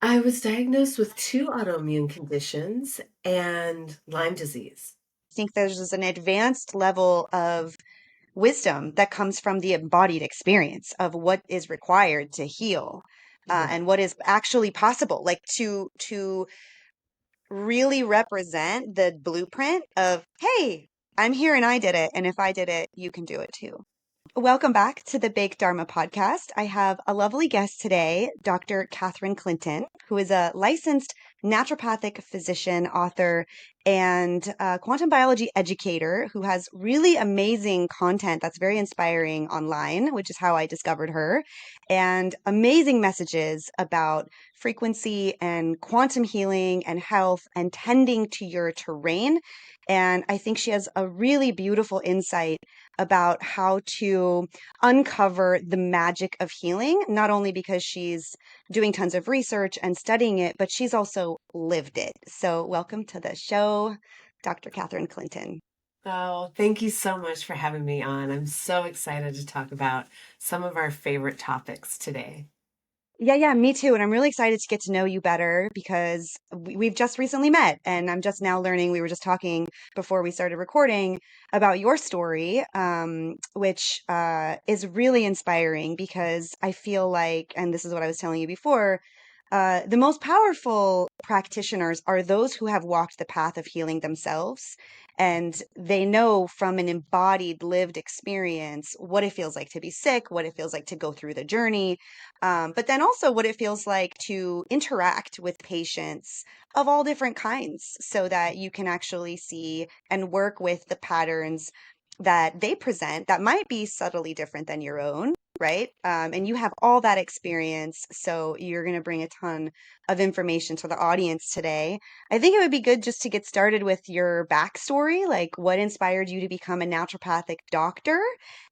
I was diagnosed with two autoimmune conditions and Lyme disease. I think there's an advanced level of wisdom that comes from the embodied experience of what is required to heal, Yeah. and what is actually possible, like to really represent the blueprint of, hey, I'm here and I did it, and if I did it, you can do it too. Welcome back to the Big Dharma podcast. I have a lovely guest today, Dr. Catherine Clinton, who is a licensed naturopathic physician, author, and quantum biology educator who has really amazing content that's very inspiring online, which is how I discovered her, and amazing messages about frequency and quantum healing and health and tending to your terrain. And I think she has a really beautiful insight about how to uncover the magic of healing, not only because she's doing tons of research and studying it, but she's also lived it. So, welcome to the show, Dr. Catherine Clinton. Oh, thank you so much for having me on. I'm so excited to talk about some of our favorite topics today. Yeah, me too. And I'm really excited to get to know you better because we've just recently met, and I'm just now learning. We were just talking before we started recording about your story, which is really inspiring because I feel like, and this is what I was telling you before, the most powerful practitioners are those who have walked the path of healing themselves. And they know from an embodied, lived experience what it feels like to be sick, what it feels like to go through the journey, but then also what it feels like to interact with patients of all different kinds so that you can actually see and work with the patterns that they present that might be subtly different than your own, right? And you have all that experience. So you're going to bring a ton of information to the audience today. I think it would be good just to get started with your backstory, like what inspired you to become a naturopathic doctor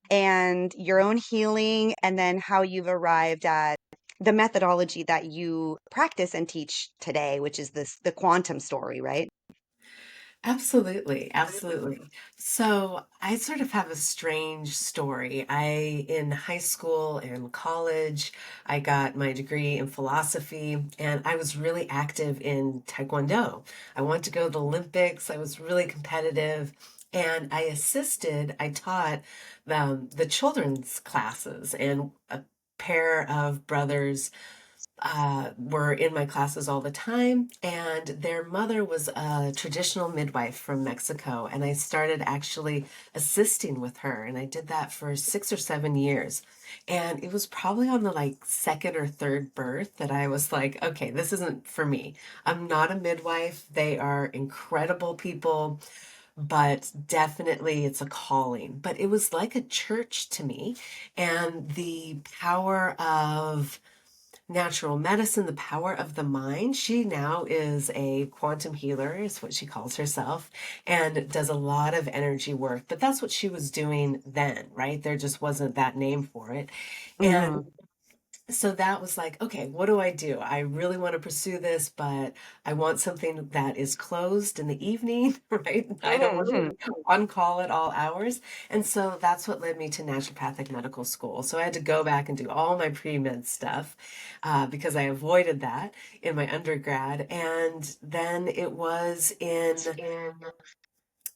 and your own healing, and then how you've arrived at the methodology that you practice and teach today, which is the quantum story, right? Absolutely, absolutely. So I sort of have a strange story. In high school and college, I got my degree in philosophy and I was really active in Taekwondo. I wanted to go to the Olympics. I was really competitive and I taught the children's classes and a pair of brothers were in my classes all the time, and their mother was a traditional midwife from Mexico, and I started actually assisting with her, and I did that for 6 or 7 years. And it was probably on the like second or third birth that I was like, okay, this isn't for me. I'm not a midwife. They are incredible people, but definitely it's a calling. But it was like a church to me, and the power of natural medicine, the power of the mind. She now is a quantum healer, is what she calls herself, and does a lot of energy work. But that's what she was doing then, right? There just wasn't that name for it. And Hmm. so that was like, okay, what do I do? I really want to pursue this, but I want something that is closed in the evening, right? I don't want to Hmm. be on call at all hours. And so that's what led me to naturopathic medical school. So I had to go back and do all my pre-med stuff because I avoided that in my undergrad. And then it was in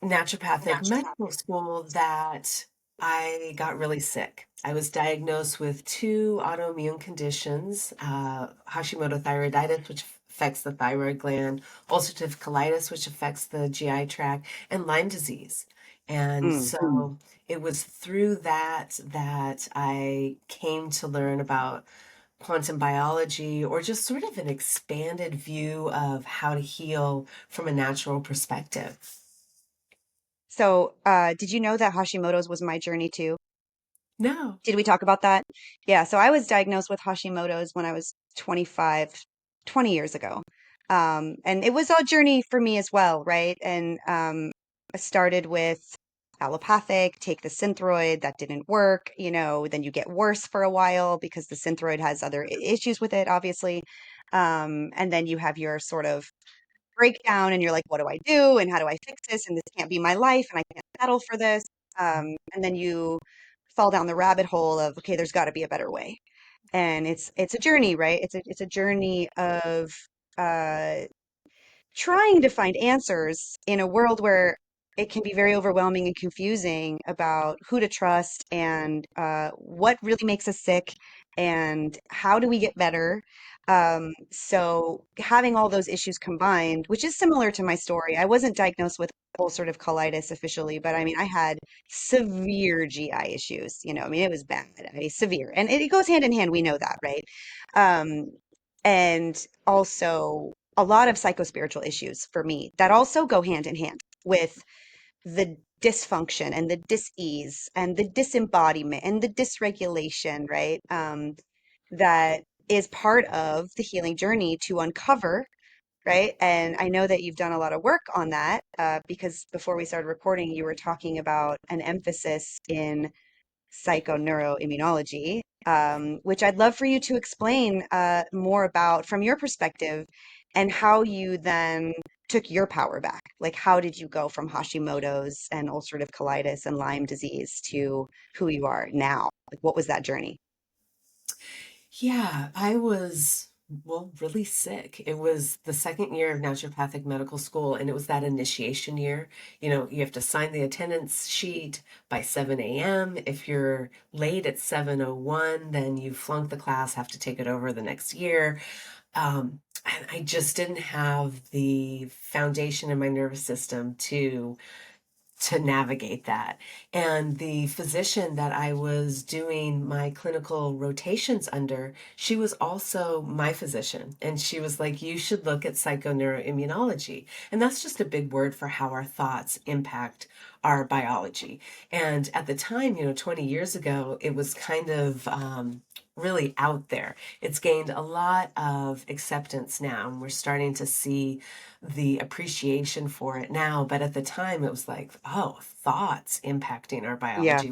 naturopathic medical school that I got really sick. I was diagnosed with two autoimmune conditions, Hashimoto thyroiditis, which affects the thyroid gland, ulcerative colitis, which affects the GI tract, and Lyme disease. And so it was through that I came to learn about quantum biology or just sort of an expanded view of how to heal from a natural perspective. So, did you know that Hashimoto's was my journey too? No. Did we talk about that? Yeah, so I was diagnosed with Hashimoto's when I was 25, 20 years ago. And it was a journey for me as well, right? And I started with allopathic, take the Synthroid, that didn't work, then you get worse for a while because the Synthroid has other issues with it, obviously. And then you have your sort of breakdown and you're like, what do I do? And how do I fix this? And this can't be my life and I can't settle for this. And then you fall down the rabbit hole of, okay, there's got to be a better way. And it's a journey, right? It's a journey of uh, trying to find answers in a world where it can be very overwhelming and confusing about who to trust and what really makes us sick and how do we get better. So having all those issues combined, which is similar to my story, I wasn't diagnosed with ulcerative colitis officially, but I mean, I had severe GI issues. I mean, it was bad, severe, and it goes hand in hand. We know that, right? Um, and also a lot of psychospiritual issues for me that also go hand in hand with the dysfunction and the dis-ease and the disembodiment and the dysregulation, right? That is part of the healing journey to uncover, right? And I know that you've done a lot of work on that because before we started recording, you were talking about an emphasis in psychoneuroimmunology, which I'd love for you to explain more about from your perspective and how you then took your power back. Like, how did you go from Hashimoto's and ulcerative colitis and Lyme disease to who you are now? Like, what was that journey? Yeah, I was, well, really sick. It was the second year of naturopathic medical school, and it was that initiation year. You have to sign the attendance sheet by 7 a.m. If you're late at 7:01, then you flunk the class, have to take it over the next year. And I just didn't have the foundation in my nervous system to navigate that. And the physician that I was doing my clinical rotations under, she was also my physician. And she was like, you should look at psychoneuroimmunology. And that's just a big word for how our thoughts impact our biology. And at the time, 20 years ago, it was kind of really out there. It's gained a lot of acceptance now, and we're starting to see the appreciation for it now. But at the time, it was like, oh, thoughts impacting our Yeah. biology.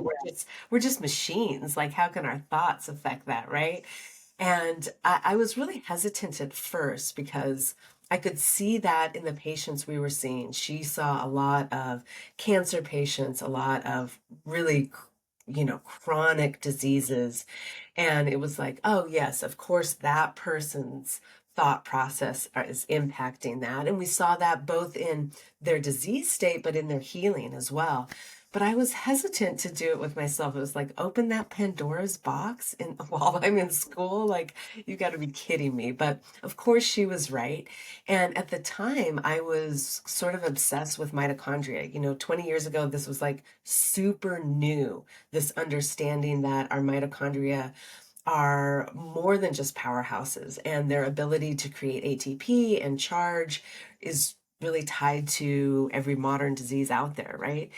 We're just machines. Like, how can our thoughts affect that, right? And I was really hesitant at first because I could see that in the patients we were seeing. She saw a lot of cancer patients, a lot of really, chronic diseases. And it was like, oh, yes, of course, that person's thought process is impacting that. And we saw that both in their disease state, but in their healing as well. But I was hesitant to do it with myself. It was like, open that Pandora's box and while I'm in school, like, you got to be kidding me. But of course, she was right. And at the time, I was sort of obsessed with mitochondria. 20 years ago, this was like super new, this understanding that our mitochondria are more than just powerhouses, and their ability to create ATP and charge is really tied to every modern disease out there, right?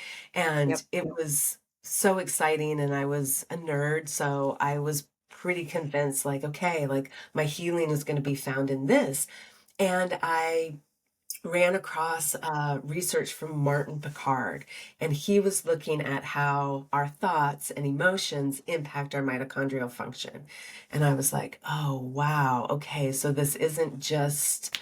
Yep. And it was so exciting, and I was a nerd, so I was pretty convinced, like, okay, like my healing is going to be found in this. And I ran across research from Martin Picard, and he was looking at how our thoughts and emotions impact our mitochondrial function. And I was like, oh, wow, okay, so this isn't just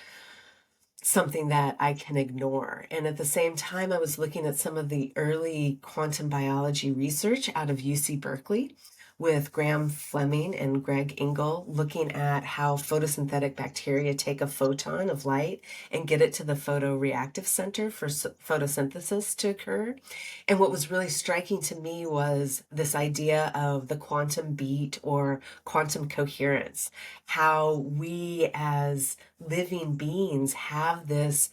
something that I can ignore. And at the same time, I was looking at some of the early quantum biology research out of UC Berkeley with Graham Fleming and Greg Engel, looking at how photosynthetic bacteria take a photon of light and get it to the photoreactive center for photosynthesis to occur. And what was really striking to me was this idea of the quantum beat or quantum coherence, how we as living beings have this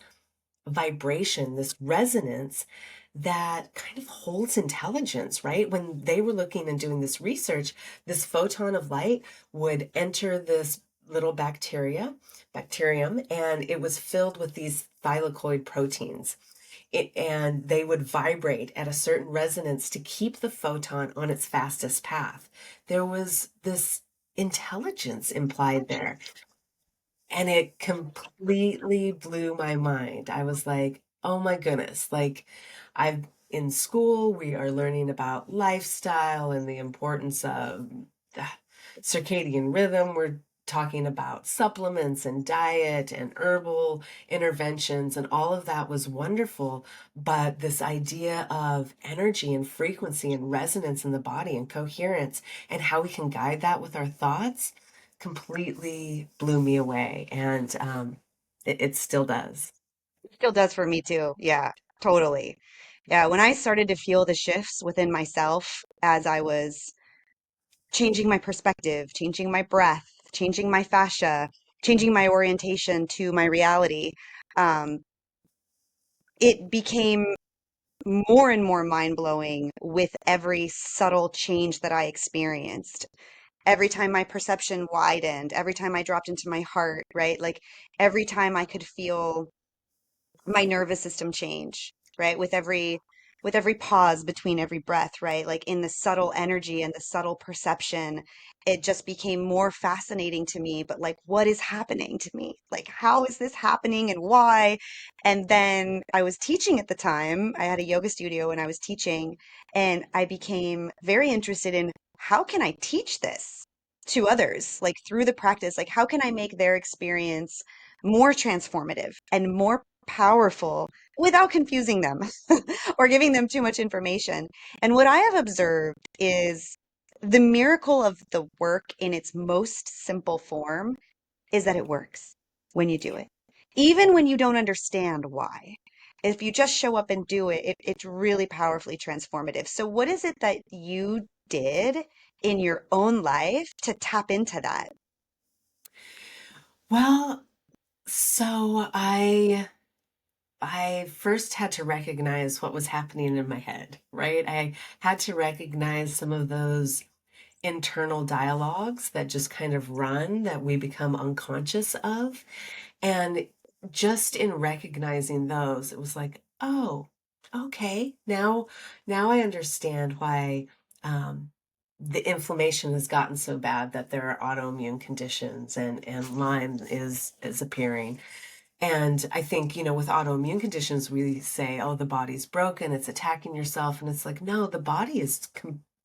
vibration, this resonance that kind of holds intelligence, right? When they were looking and doing this research, this photon of light would enter this little bacterium, and it was filled with these thylakoid proteins. And they would vibrate at a certain resonance to keep the photon on its fastest path. There was this intelligence implied there. And it completely blew my mind. I was like, oh my goodness, like I've in school, we are learning about lifestyle and the importance of uh, circadian rhythm. We're talking about supplements and diet and herbal interventions, and all of that was wonderful. But this idea of energy and frequency and resonance in the body and coherence and how we can guide that with our thoughts completely blew me away. And it still does. Still does for me too. Yeah, totally. Yeah, when I started to feel the shifts within myself as I was changing my perspective, changing my breath, changing my fascia, changing my orientation to my reality, um, it became more and more mind blowing with every subtle change that I experienced. Every time my perception widened, every time I dropped into my heart, right? Like every time I could feel my nervous system change, right? With every pause between every breath, right? Like in the subtle energy and the subtle perception, it just became more fascinating to me. But like, what is happening to me? Like, how is this happening and why? And then I was teaching at the time. I had a yoga studio and I was teaching, and I became very interested in how can I teach this to others, like through the practice? Like, how can I make their experience more transformative and more powerful without confusing them or giving them too much information. And what I have observed is the miracle of the work in its most simple form is that it works when you do it, even when you don't understand why. If you just show up and do it, it's really powerfully transformative. So, what is it that you did in your own life to tap into that? Well, so I first had to recognize what was happening in my head, right? I had to recognize some of those internal dialogues that just kind of run that we become unconscious of. And just in recognizing those, it was like, oh, okay, now I understand why the inflammation has gotten so bad that there are autoimmune conditions and Lyme is appearing. And I think, with autoimmune conditions, we say, oh, the body's broken, it's attacking yourself. And it's like, no, the body is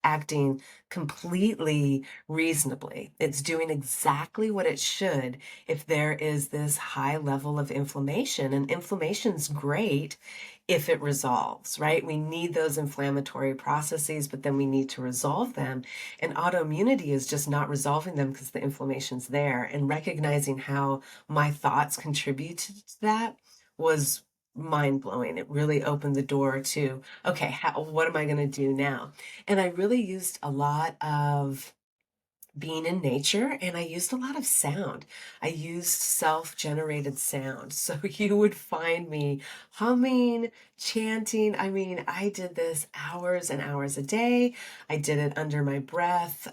acting completely reasonably. It's doing exactly what it should if there is this high level of inflammation. And inflammation's great if it resolves, right? We need those inflammatory processes, but then we need to resolve them. And autoimmunity is just not resolving them because the inflammation's there. And recognizing how my thoughts contribute to that was mind blowing. It really opened the door to, okay, what am I going to do now? And I really used a lot of being in nature, and I used a lot of sound. I used self-generated sound. So you would find me humming, chanting. I mean, I did this hours and hours a day. I did it under my breath,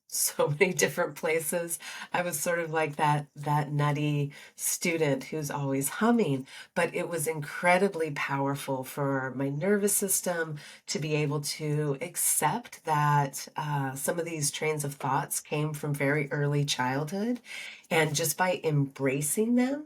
so many different places. I was sort of like that nutty student who's always humming, but it was incredibly powerful for my nervous system to be able to accept that some of these trains of thoughts came from very early childhood. And just by embracing them,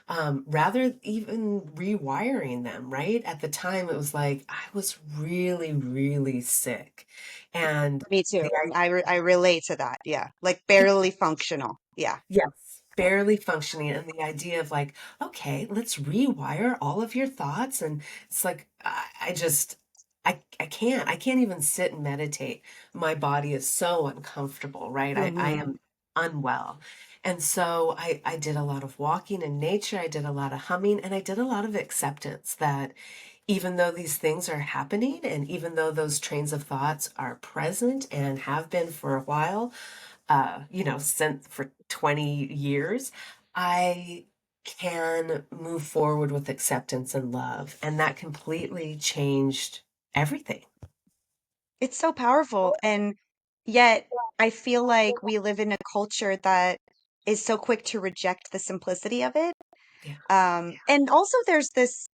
rather even rewiring them, right? At the time, it was like I was really, really sick. And Me the too. I relate to that. Yeah. Like barely functional. Yeah. Yes, barely functioning. And the idea of like, okay, let's rewire all of your thoughts. And it's like, I just, I can't even sit and meditate. My body is so uncomfortable, right? I Hmm. am unwell. And so I did a lot of walking in nature. I did a lot of humming, and I did a lot of acceptance that even though these things are happening, and even though those trains of thoughts are present and have been for a while, since for 20 years, I can move forward with acceptance and love. And that completely changed everything. It's so powerful. And yet, I feel like we live in a culture that is so quick to reject the simplicity of it. Yeah. And also there's this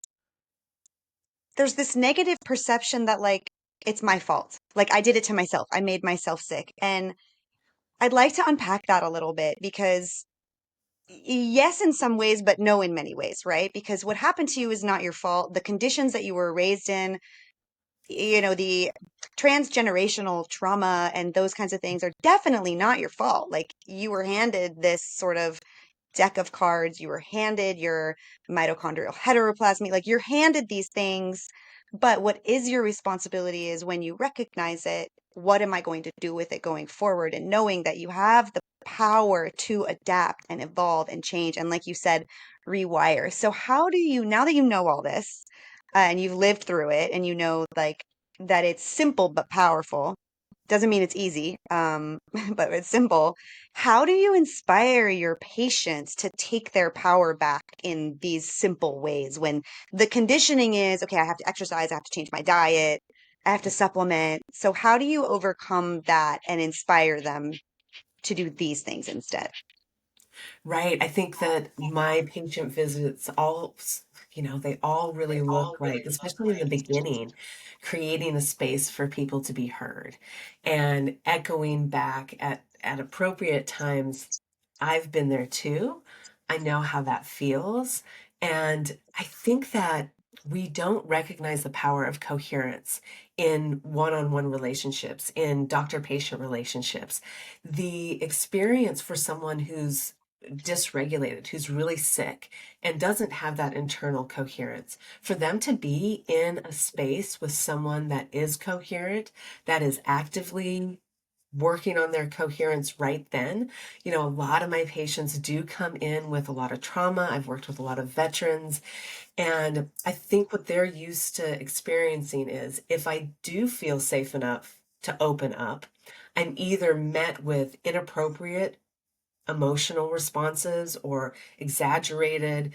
negative perception that like it's my fault. Like I did it to myself. I made myself sick. And I'd like to unpack that a little bit because yes, in some ways, but no in many ways, right? Because what happened to you is not your fault. The conditions that you were raised in, the transgenerational trauma and those kinds of things are definitely not your fault. Like you were handed this sort of deck of cards, you were handed your mitochondrial heteroplasmy, like you're handed these things. But what is your responsibility is when you recognize it, what am I going to do with it going forward? And knowing that you have the power to adapt and evolve and change. And like you said, rewire. So, how do you, now that you know all this and you've lived through it and you know like that it's simple but powerful, doesn't mean it's easy, but it's simple. How do you inspire your patients to take their power back in these simple ways when the conditioning is, okay, I have to exercise, I have to change my diet, I have to supplement. So how do you overcome that and inspire them to do these things instead? Right. I think that my patient visits they all really look like, especially in the beginning, creating a space for people to be heard and echoing back at appropriate times. I've been there too. I know how that feels. And I think that we don't recognize the power of coherence in one-on-one relationships, in doctor-patient relationships. The experience for someone who's dysregulated, who's really sick and doesn't have that internal coherence, for them to be in a space with someone that is coherent, that is actively working on their coherence right then. A lot of my patients do come in with a lot of trauma. I've worked with a lot of veterans, and I think what they're used to experiencing is if I do feel safe enough to open up, I'm either met with inappropriate emotional responses or exaggerated.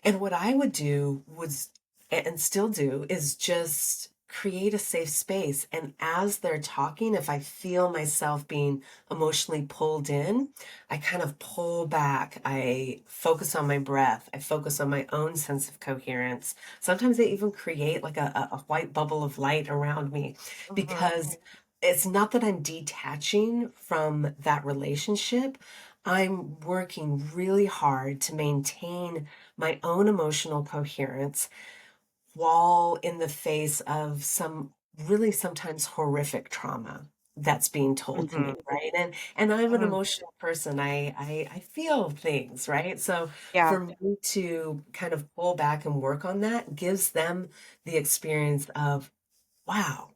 And what I would do was, and still do, is just create a safe space. And as they're talking, if I feel myself being emotionally pulled in, I kind of pull back. I focus on my breath. I focus on my own sense of coherence. Sometimes they even create like a white bubble of light around me Hmm. because it's not that I'm detaching from that relationship. I'm working really hard to maintain my own emotional coherence while in the face of some really sometimes horrific trauma that's being told to Hmm. me, right? And I'm an Hmm. emotional person. I feel things, right? So Yeah. for me to kind of pull back and work on that gives them the experience of, wow,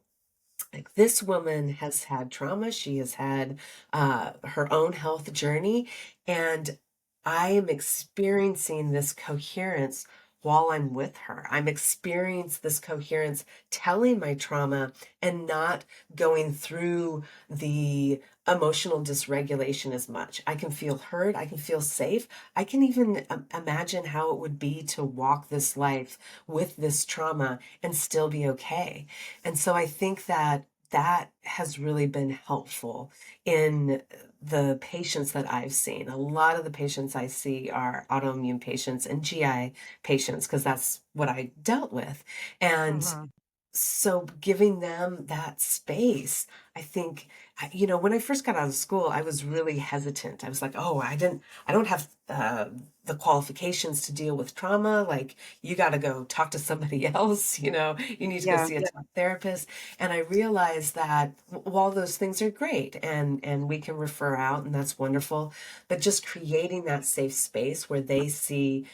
like this woman has had trauma. She has had her own health journey, and I am experiencing this coherence while I'm with her. I'm experiencing this coherence telling my trauma and not going through the emotional dysregulation as much. I can feel heard. I can feel safe. I can even imagine how it would be to walk this life with this trauma and still be okay. And so I think that that has really been helpful in the patients that I've seen. A lot of the patients I see are autoimmune patients and GI patients because that's what I dealt with. And Hmm. so giving them that space, I think, when I first got out of school, I was really hesitant. I was like, oh, I don't have the qualifications to deal with trauma. Like, you got to go talk to somebody else, you need to go Yeah. see a talk therapist. And I realized that while those things are great and we can refer out and that's wonderful, but just creating that safe space where they see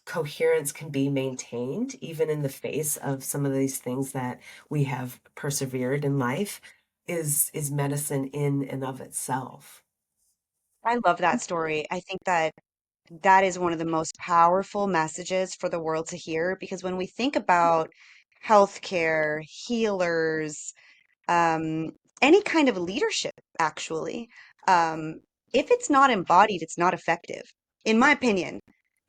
coherence can be maintained even in the face of some of these things that we have persevered in life is medicine in and of itself. I love that story. I think that that is one of the most powerful messages for the world to hear because when we think about healthcare, healers, um, any kind of leadership, actually, um, if it's not embodied, it's not effective. In my opinion,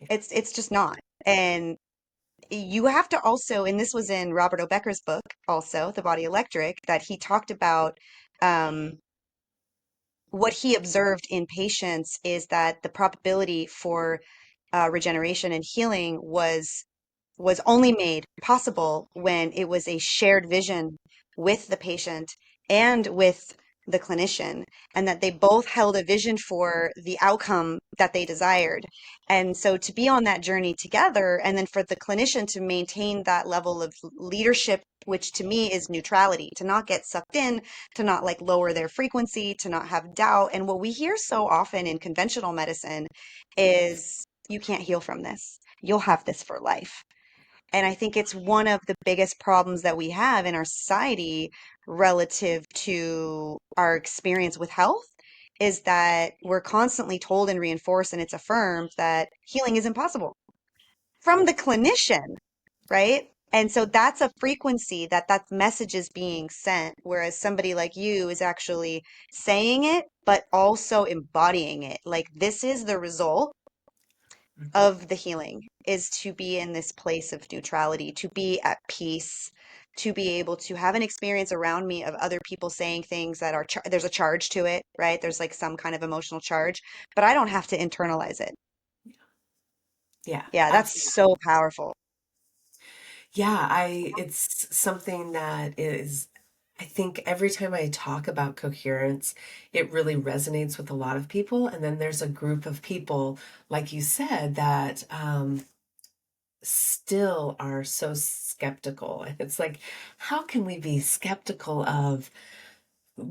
it's just not. And you have to also, and this was in Robert O'Becker's book, also, The Body Electric, that he talked about. Um, what he observed in patients is that the probability for regeneration and healing was only made possible when it was a shared vision with the patient and with the clinician, and that they both held a vision for the outcome that they desired. And so to be on that journey together, and then for the clinician to maintain that level of leadership, which to me is neutrality, to not get sucked in, to not like lower their frequency, to not have doubt. And what we hear so often in conventional medicine is you can't heal from this. You'll have this for life. And I think it's one of the biggest problems that we have in our society relative to our experience with health is that we're constantly told and reinforced, and it's affirmed that healing is impossible from the clinician, right? And so that's a frequency that message is being sent, whereas somebody like you is actually saying it, but also embodying it. Like, this is the result of the healing is to be in this place of neutrality, to be at peace, to be able to have an experience around me of other people saying things that are, there's a charge to it, right? There's like some kind of emotional charge, but I don't have to internalize it. Yeah, Yeah, that's absolutely. so powerful. Yeah, it's something that is, I think every time I talk about coherence, it really resonates with a lot of people. And then there's a group of people, like you said, that still are so skeptical. And it's like, how can we be skeptical of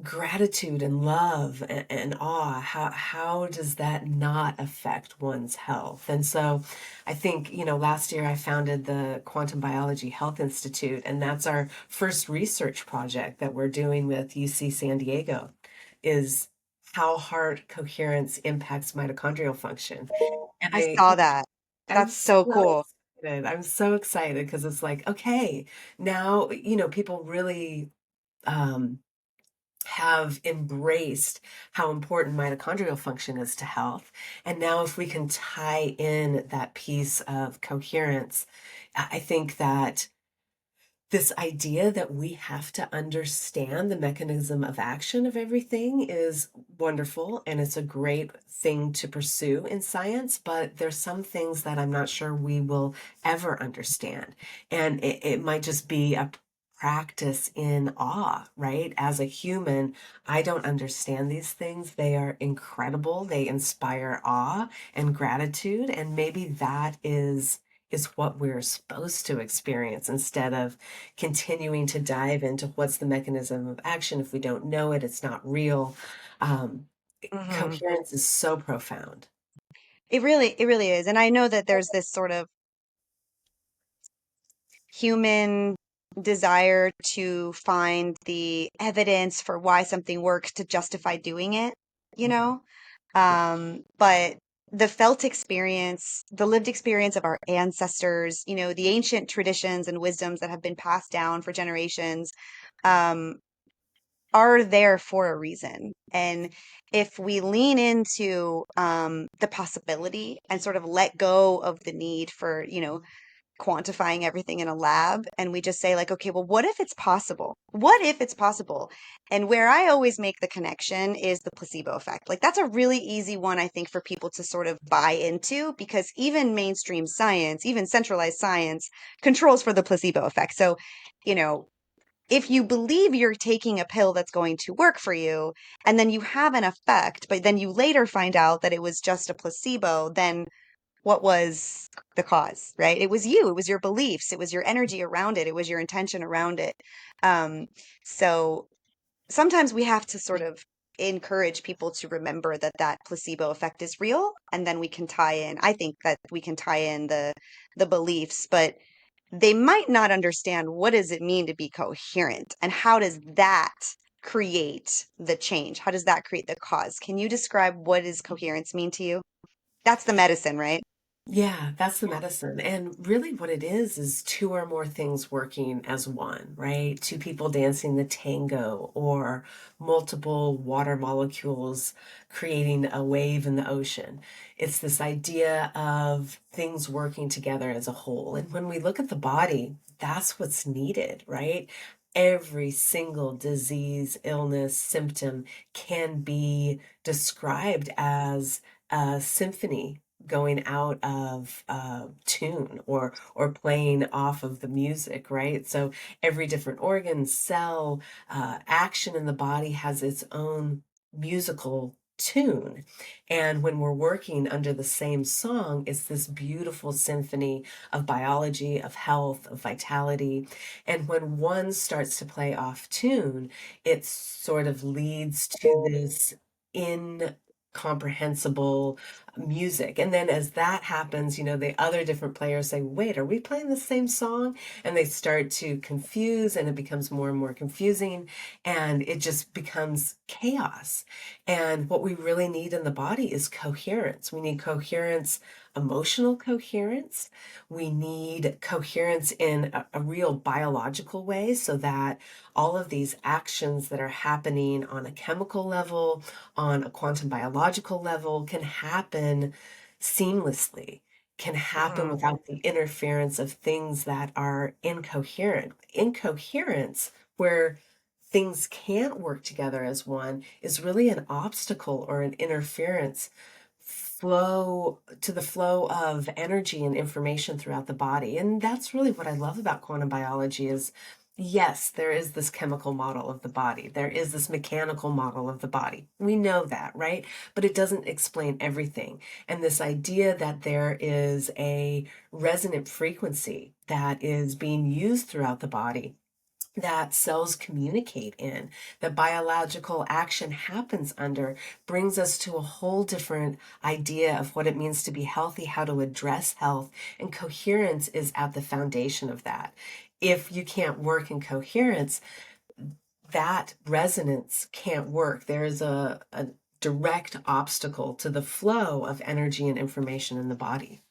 gratitude and love and awe? How does that not affect one's health? And so I think, last year I founded the Quantum Biology Health Institute, and that's our first research project that we're doing with UC San Diego, is how heart coherence impacts mitochondrial function. And I saw that. I'm That's so so cool. excited. I'm so excited because it's like, okay, now, people really um have embraced how important mitochondrial function is to health. And now, if we can tie in that piece of coherence, I think that this idea that we have to understand the mechanism of action of everything is wonderful, and it's a great thing to pursue in science, but there's some things that I'm not sure we will ever understand. And it might just be a practice in awe, right? As a human, I don't understand these things. They are incredible. They inspire awe and gratitude, and maybe that is what we're supposed to experience, instead of continuing to dive into what's the mechanism of action. If we don't know it, it's not real. Um, Hmm. Coherence is so profound. It really is. And I know that there's this sort of human desire to find the evidence for why something works to justify doing it, you Mhm. know? Yeah. But the felt experience, the lived experience of our ancestors, the ancient traditions and wisdoms that have been passed down for generations, um, are there for a reason. And if we lean into the possibility and sort of let go of the need for, quantifying everything in a lab, and we just say like, okay, well, what if it's possible? What if it's possible? And where I always make the connection is the placebo effect. Like, that's a really easy one, I think, for people to sort of buy into, because even mainstream science, even centralized science, controls for the placebo effect. So, you know if you believe you're taking a pill that's going to work for you, and then you have an effect, but then you later find out that it was just a placebo, then what was the cause, right? It was you, it was your beliefs, it was your energy around it, it was your intention around it. Um, so sometimes we have to sort of encourage people to remember that that placebo effect is real, and then we can tie in. I think that we can tie in the beliefs, but they might not understand what does it mean to be coherent and how does that create the change? How does that create the cause? Can you describe what does coherence mean to you? That's the medicine, right? Yeah, that's the medicine. And really, what it is two or more things working as one, right? Two people dancing the tango, or multiple water molecules creating a wave in the ocean. It's this idea of things working together as a whole. And when we look at the body, that's what's needed, right? Every single disease, illness, symptom can be described as a symphony going out of tune or playing off of the music, right? So every different organ, cell, action in the body has its own musical tune. And when we're working under the same song, it's this beautiful symphony of biology, of health, of vitality. And when one starts to play off tune, it sort of leads to this incomprehensible music. And then as that happens, the other different players say, wait, are we playing the same song? And they start to confuse, and it becomes more and more confusing, and it just becomes chaos. And what we really need in the body is coherence. We need coherence, emotional coherence. We need coherence in a real biological way so that all of these actions that are happening on a chemical level, on a quantum biological level, can happen seamlessly, can happen Mhm. without the interference of things that are incoherent. Incoherence, where things can't work together as one, is really an obstacle or an interference the flow of energy and information throughout the body. And that's really what I love about quantum biology is, yes, there is this chemical model of the body. There is this mechanical model of the body. We know that, right? But it doesn't explain everything. And this idea that there is a resonant frequency that is being used throughout the body, that cells communicate in, that biological action happens under, brings us to a whole different idea of what it means to be healthy, how to address health, and coherence is at the foundation of that. If you can't work in coherence, that resonance can't work. There is a direct obstacle to the flow of energy and information in the body.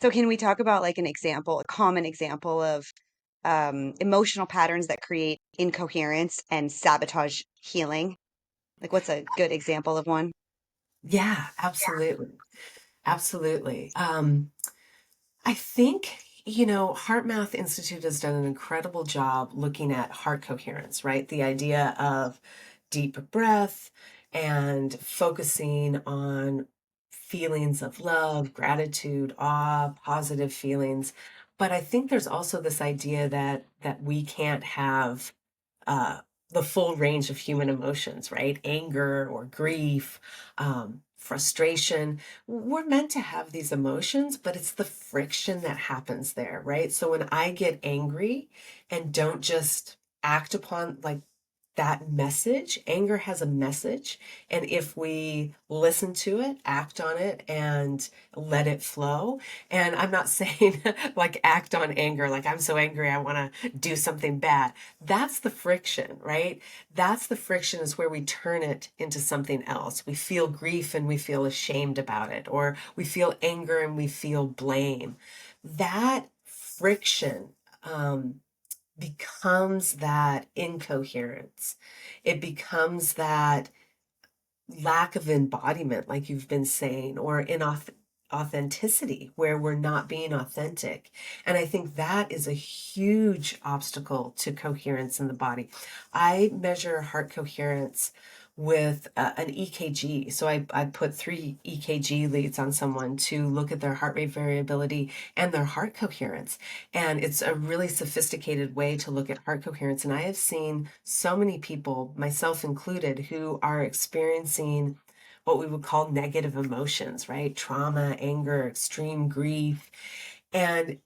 So can we talk about like an example, a common example of emotional patterns that create incoherence and sabotage healing? Like what's a good example of one? Yeah, absolutely. Absolutely. I think, HeartMath Institute has done an incredible job looking at heart coherence, right? The idea of deep breath and focusing on feelings of love, gratitude, awe, positive feelings. But I think there's also this idea that we can't have uh, the full range of human emotions, right? Anger or grief, frustration. We're meant to have these emotions, but it's the friction that happens there, right? So when I get angry and don't just act upon like that message, anger has a message. And if we listen to it, act on it, and let it flow, and I'm not saying like act on anger, like I'm so angry, I want to do something bad. That's the friction, right? That's the friction is where we turn it into something else. We feel grief and we feel ashamed about it, or we feel anger and we feel blame. That friction, becomes that incoherence. It becomes that lack of embodiment, like you've been saying, or authenticity, where we're not being authentic. And I think that is a huge obstacle to coherence in the body. I measure heart coherence with an EKG. So I put 3 EKG leads on someone to look at their heart rate variability and their heart coherence. And it's a really sophisticated way to look at heart coherence. And I have seen so many people, myself included, who are experiencing what we would call negative emotions, right? Trauma, anger, extreme grief. And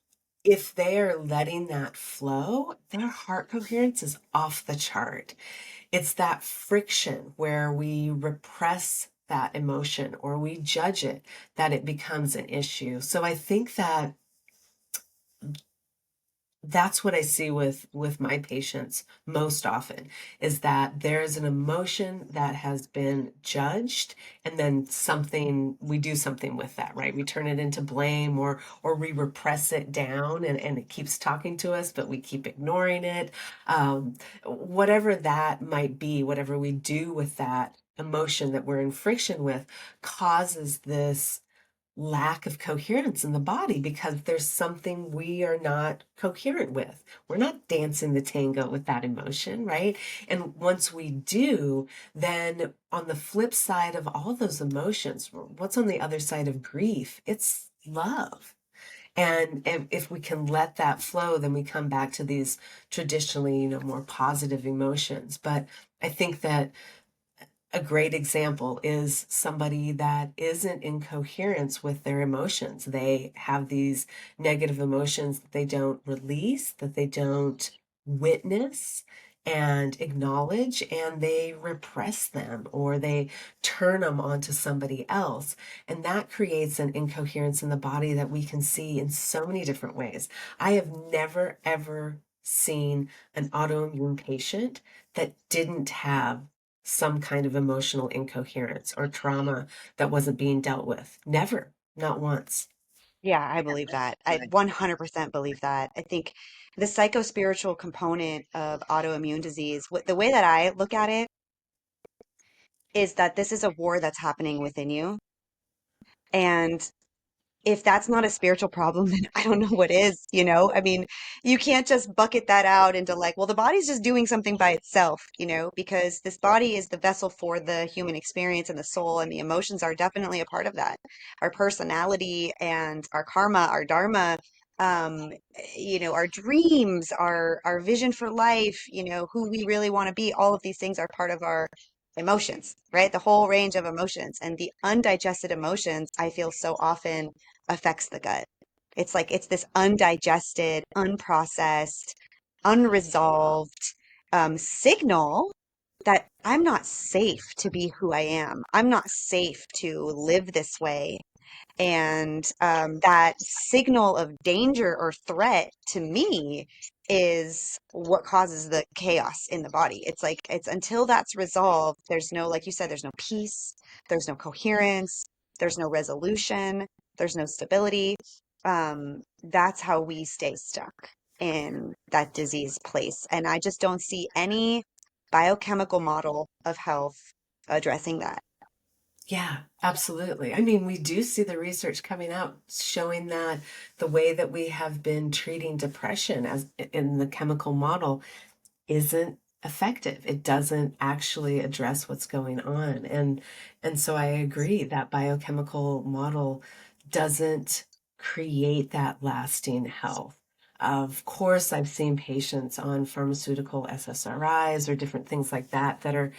if they are letting that flow, their heart coherence is off the chart. It's that friction where we repress that emotion or we judge it that it becomes an issue. So I think that that's what I see with my patients most often is that there's an emotion that has been judged, and then we do something with that, right? We turn it into blame, or we repress it down, and it keeps talking to us, but we keep ignoring it. Whatever that might be, whatever we do with that emotion that we're in friction with causes this lack of coherence in the body because there's something we are not coherent with. We're not dancing the tango with that emotion, right? And once we do, then on the flip side of all those emotions, what's on the other side of grief? It's love. And if we can let that flow, then we come back to these traditionally, more positive emotions. But I think that a great example is somebody that isn't in coherence with their emotions. They have these negative emotions that they don't release, that they don't witness and acknowledge, and they repress them or they turn them onto somebody else. And that creates an incoherence in the body that we can see in so many different ways. I have never, ever seen an autoimmune patient that didn't have some kind of emotional incoherence or trauma that wasn't being dealt with. Never, not once. Yeah, I believe that. I 100% believe that. I think the psychospiritual component of autoimmune disease, the way that I look at it is that this is a war that's happening within you. And if that's not a spiritual problem, then I don't know what is, you know? I mean, you can't just bucket that out into like, well, the body's just doing something by itself, because this body is the vessel for the human experience and the soul, and the emotions are definitely a part of that. Our personality and our karma, our dharma, um, our dreams, our vision for life, who we really want to be, all of these things are part of our emotions, right? The whole range of emotions. And the undigested emotions, I feel so often affects the gut. It's like it's this undigested, unprocessed, unresolved signal that I'm not safe to be who I am. I'm not safe to live this way. And that signal of danger or threat to me is what causes the chaos in the body. It's like it's until that's resolved, there's no, like you said, there's no peace, there's no coherence, there's no resolution, there's no stability. That's how we stay stuck in that disease place. And I just don't see any biochemical model of health addressing that. Yeah, absolutely. I mean, we do see the research coming out showing that the way that we have been treating depression as in the chemical model isn't effective. It doesn't actually address what's going on. And so I agree that biochemical model doesn't create that lasting health. Of course, I've seen patients on pharmaceutical SSRIs or different things like that that are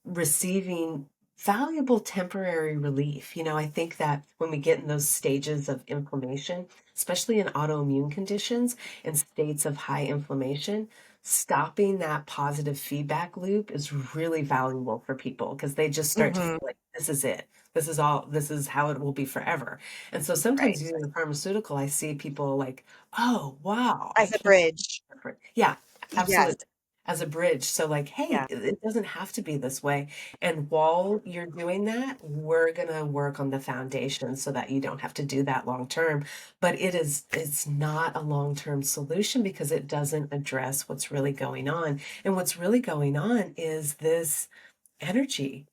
receiving valuable temporary relief. I think that when we get in those stages of inflammation, especially in autoimmune conditions and states of high inflammation, stopping that positive feedback loop is really valuable for people because they just start to feel Hmm. like this is it. This is all, this is how it will be forever. And so Right. sometimes using the pharmaceutical, I see people like, oh, wow, I As a can. bridge. Yeah, Yes. absolutely. As a bridge. So, like, hey, Yeah. it doesn't have to be this way. And while you're doing that, we're gonna work on the foundation so that you don't have to do that long term. But it's not a long-term solution because it doesn't address what's really going on. And what's really going on is this energy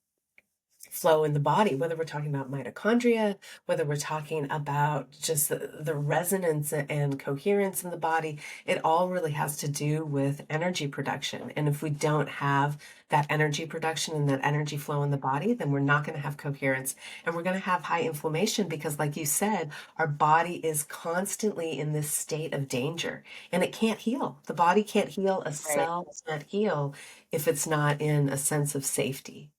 flow in the body, whether we're talking about mitochondria, whether we're talking about just the resonance and coherence in the body, it all really has to do with energy production. And if we don't have that energy production and that energy flow in the body, then we're not going to have coherence and we're going to have high inflammation because, like you said, our body is constantly in this state of danger and it can't heal. The body can't heal, a Right. cell can't heal if it's not in a sense of safety.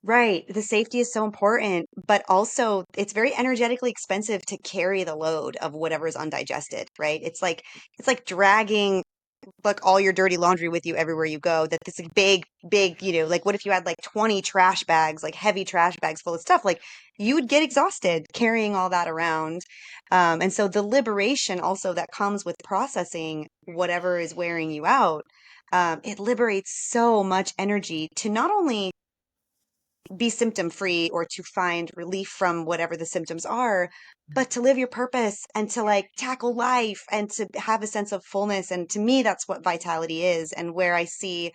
Right. The safety is so important, but also it's very energetically expensive to carry the load of whatever is undigested, right? It's like dragging like all your dirty laundry with you everywhere you go. That this like big, big, like what if you had like 20 trash bags, like heavy trash bags full of stuff? Like you would get exhausted carrying all that around. And so the liberation also that comes with processing whatever is wearing you out, it liberates so much energy to not only be symptom free or to find relief from whatever the symptoms are, but to live your purpose and to like tackle life and to have a sense of fullness. And to me, that's what vitality is. And where I see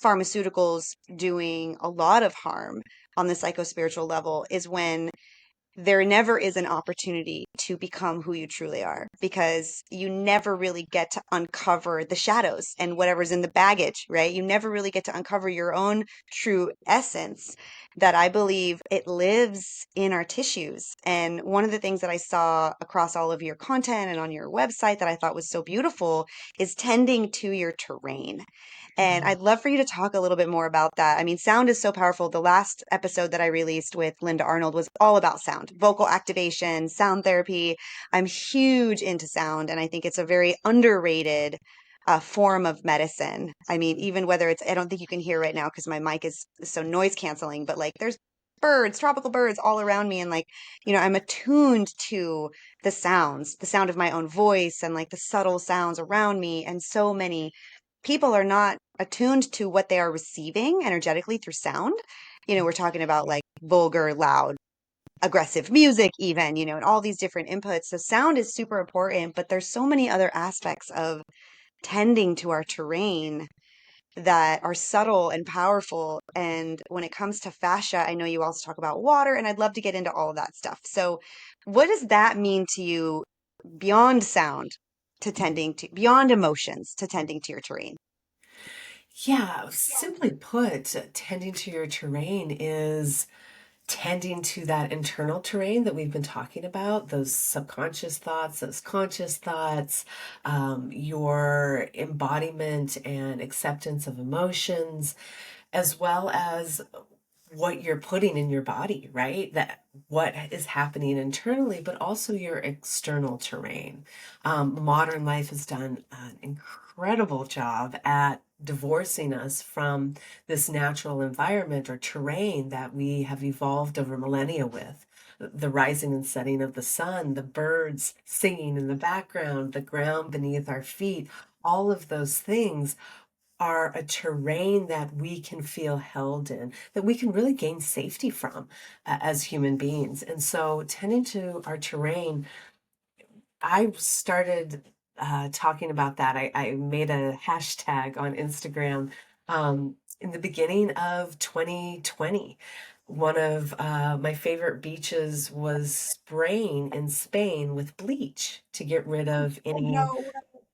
pharmaceuticals doing a lot of harm on the psychospiritual level is when there never is an opportunity to become who you truly are because you never really get to uncover the shadows and whatever's in the baggage, right? You never really get to uncover your own true essence that I believe it lives in our tissues. And one of the things that I saw across all of your content and on your website that I thought was so beautiful is tending to your terrain. And Mhm. I'd love for you to talk a little bit more about that. I mean, sound is so powerful. The last episode that I released with Linda Arnold was all about sound, vocal activation, sound therapy. I'm huge into sound, and I think it's a very underrated form of medicine. I mean, even whether it's, I don't think you can hear right now because my mic is so noise canceling, but like there's birds, tropical birds all around me. And like, I'm attuned to the sound of my own voice and like the subtle sounds around me. And so many people are not attuned to what they are receiving energetically through sound. We're talking about like vulgar, loud, aggressive music, even, and all these different inputs. So sound is super important, but there's so many other aspects of tending to our terrain that are subtle and powerful. And when it comes to fascia, I know you also talk about water, and I'd love to get into all of that stuff. So, what does that mean to you beyond sound to tending to, beyond emotions to tending to your terrain? Yeah, simply put, tending to your terrain is tending to that internal terrain that we've been talking about, those subconscious thoughts, those conscious thoughts, your embodiment and acceptance of emotions, as well as what you're putting in your body, right? That what is happening internally, but also your external terrain. Modern life has done an incredible job at divorcing us from this natural environment or terrain that we have evolved over millennia with. The rising and setting of the sun, the birds singing in the background, the ground beneath our feet, all of those things are a terrain that we can feel held in, that we can really gain safety from as human beings. And so, tending to our terrain, I started talking about that. I made a hashtag on Instagram in the beginning of 2020. One of my favorite beaches was spraying in Spain with bleach to get rid of Oh any, no.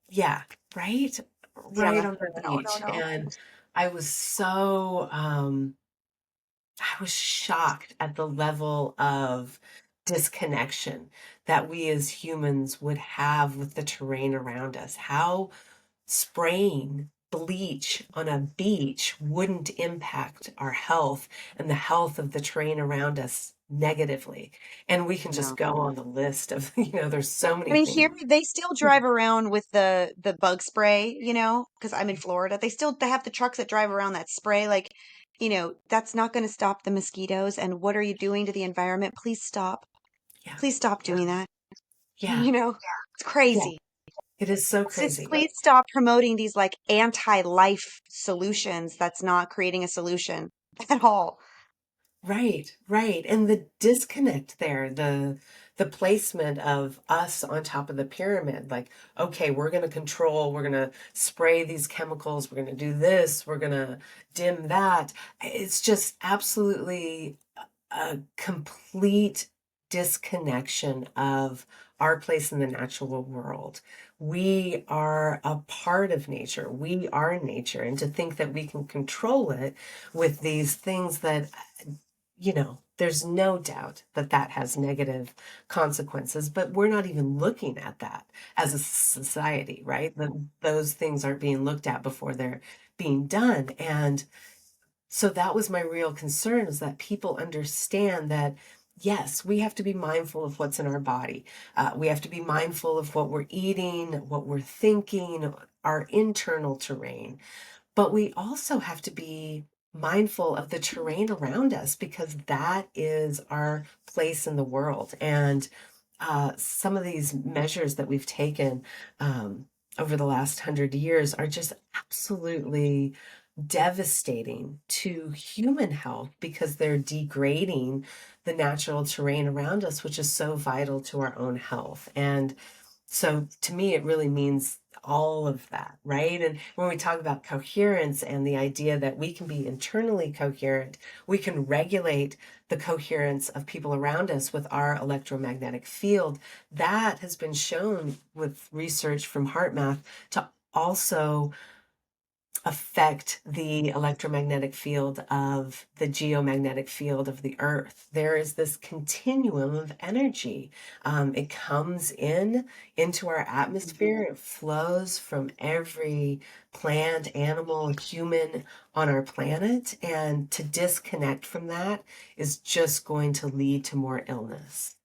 yeah, right? Right Yeah. on the No, no, beach. no. And I was so, I was shocked at the level of disconnection that we as humans would have with the terrain around us. How spraying bleach on a beach wouldn't impact our health and the health of the terrain around us negatively. And we can just No. go on the list of, there's so I many mean, things. here they still drive around with the bug spray, because I'm in Florida. They have the trucks that drive around that spray. Like, that's not going to stop the mosquitoes. And what are you doing to the environment? Please stop. Yeah. Please stop Yeah. doing that. Yeah. It's Yeah. crazy. It is so Just crazy. please stop promoting these like anti-life solutions that's not creating a solution at all. Right, right. And the disconnect there, the placement of us on top of the pyramid, like, okay, we're going to control, we're going to spray these chemicals, we're going to do this, we're going to dim that. It's just absolutely a complete disconnection of our place in the natural world. We are a part of nature. We are nature. And to think that we can control it with these things that there's no doubt that that has negative consequences, but we're not even looking at that as a society, right? Those things aren't being looked at before they're being done. And so that was my real concern is that people understand that, yes, we have to be mindful of what's in our body. We have to be mindful of what we're eating, what we're thinking, our internal terrain. But we also have to be mindful of the terrain around us because that is our place in the world. And some of these measures that we've taken over the last 100 years are just absolutely devastating to human health because they're degrading the natural terrain around us, which is so vital to our own health. And So to me, it really means all of that, right? And when we talk about coherence and the idea that we can be internally coherent, we can regulate the coherence of people around us with our electromagnetic field. That has been shown with research from HeartMath to also affect the electromagnetic field of the geomagnetic field of the earth. There is this continuum of energy. It comes into our atmosphere. It flows from every plant, animal, human on our planet. And to disconnect from that is just going to lead to more illness.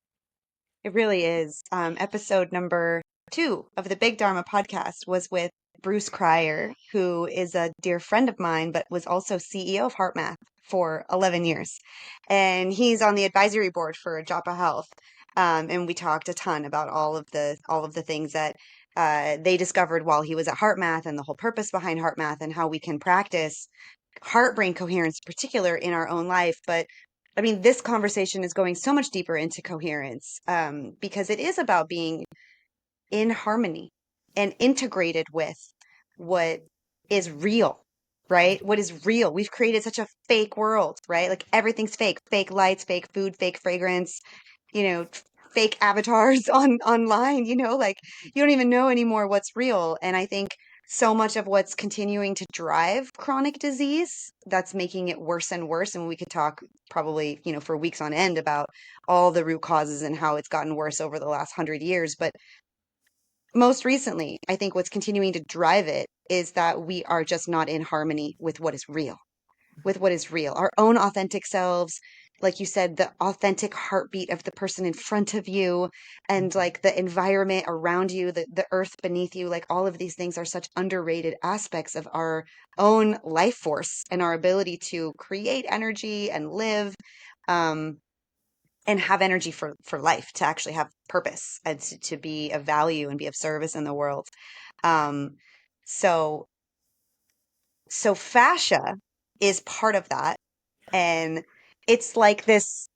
It really is. Episode number 2 of the Big Dharma podcast was with Bruce Cryer, who is a dear friend of mine, but was also CEO of HeartMath for 11 years. And he's on the advisory board for Japa Health. And we talked a ton about all of the things that they discovered while he was at HeartMath and the whole purpose behind HeartMath and how we can practice heart brain coherence, in particular in our own life. But I mean, this conversation is going so much deeper into coherence because it is about being in harmony and integrated with what is real, right? What is real? We've created such a fake world, right? Like everything's fake, fake lights, fake food, fake fragrance, you know, fake avatars on online, like you don't even know anymore what's real. And I think so much of what's continuing to drive chronic disease that's making it worse and worse. And we could talk probably, for weeks on end about all the root causes and how it's gotten worse over the last 100 years. But most recently, I think what's continuing to drive it is that we are just not in harmony with what is real, our own authentic selves. Like you said, the authentic heartbeat of the person in front of you and like the environment around you, the earth beneath you, like all of these things are such underrated aspects of our own life force and our ability to create energy and live. Um, and have energy for life, to actually have purpose and to be of value and be of service in the world. Um, so so fascia is part of that, and it's like this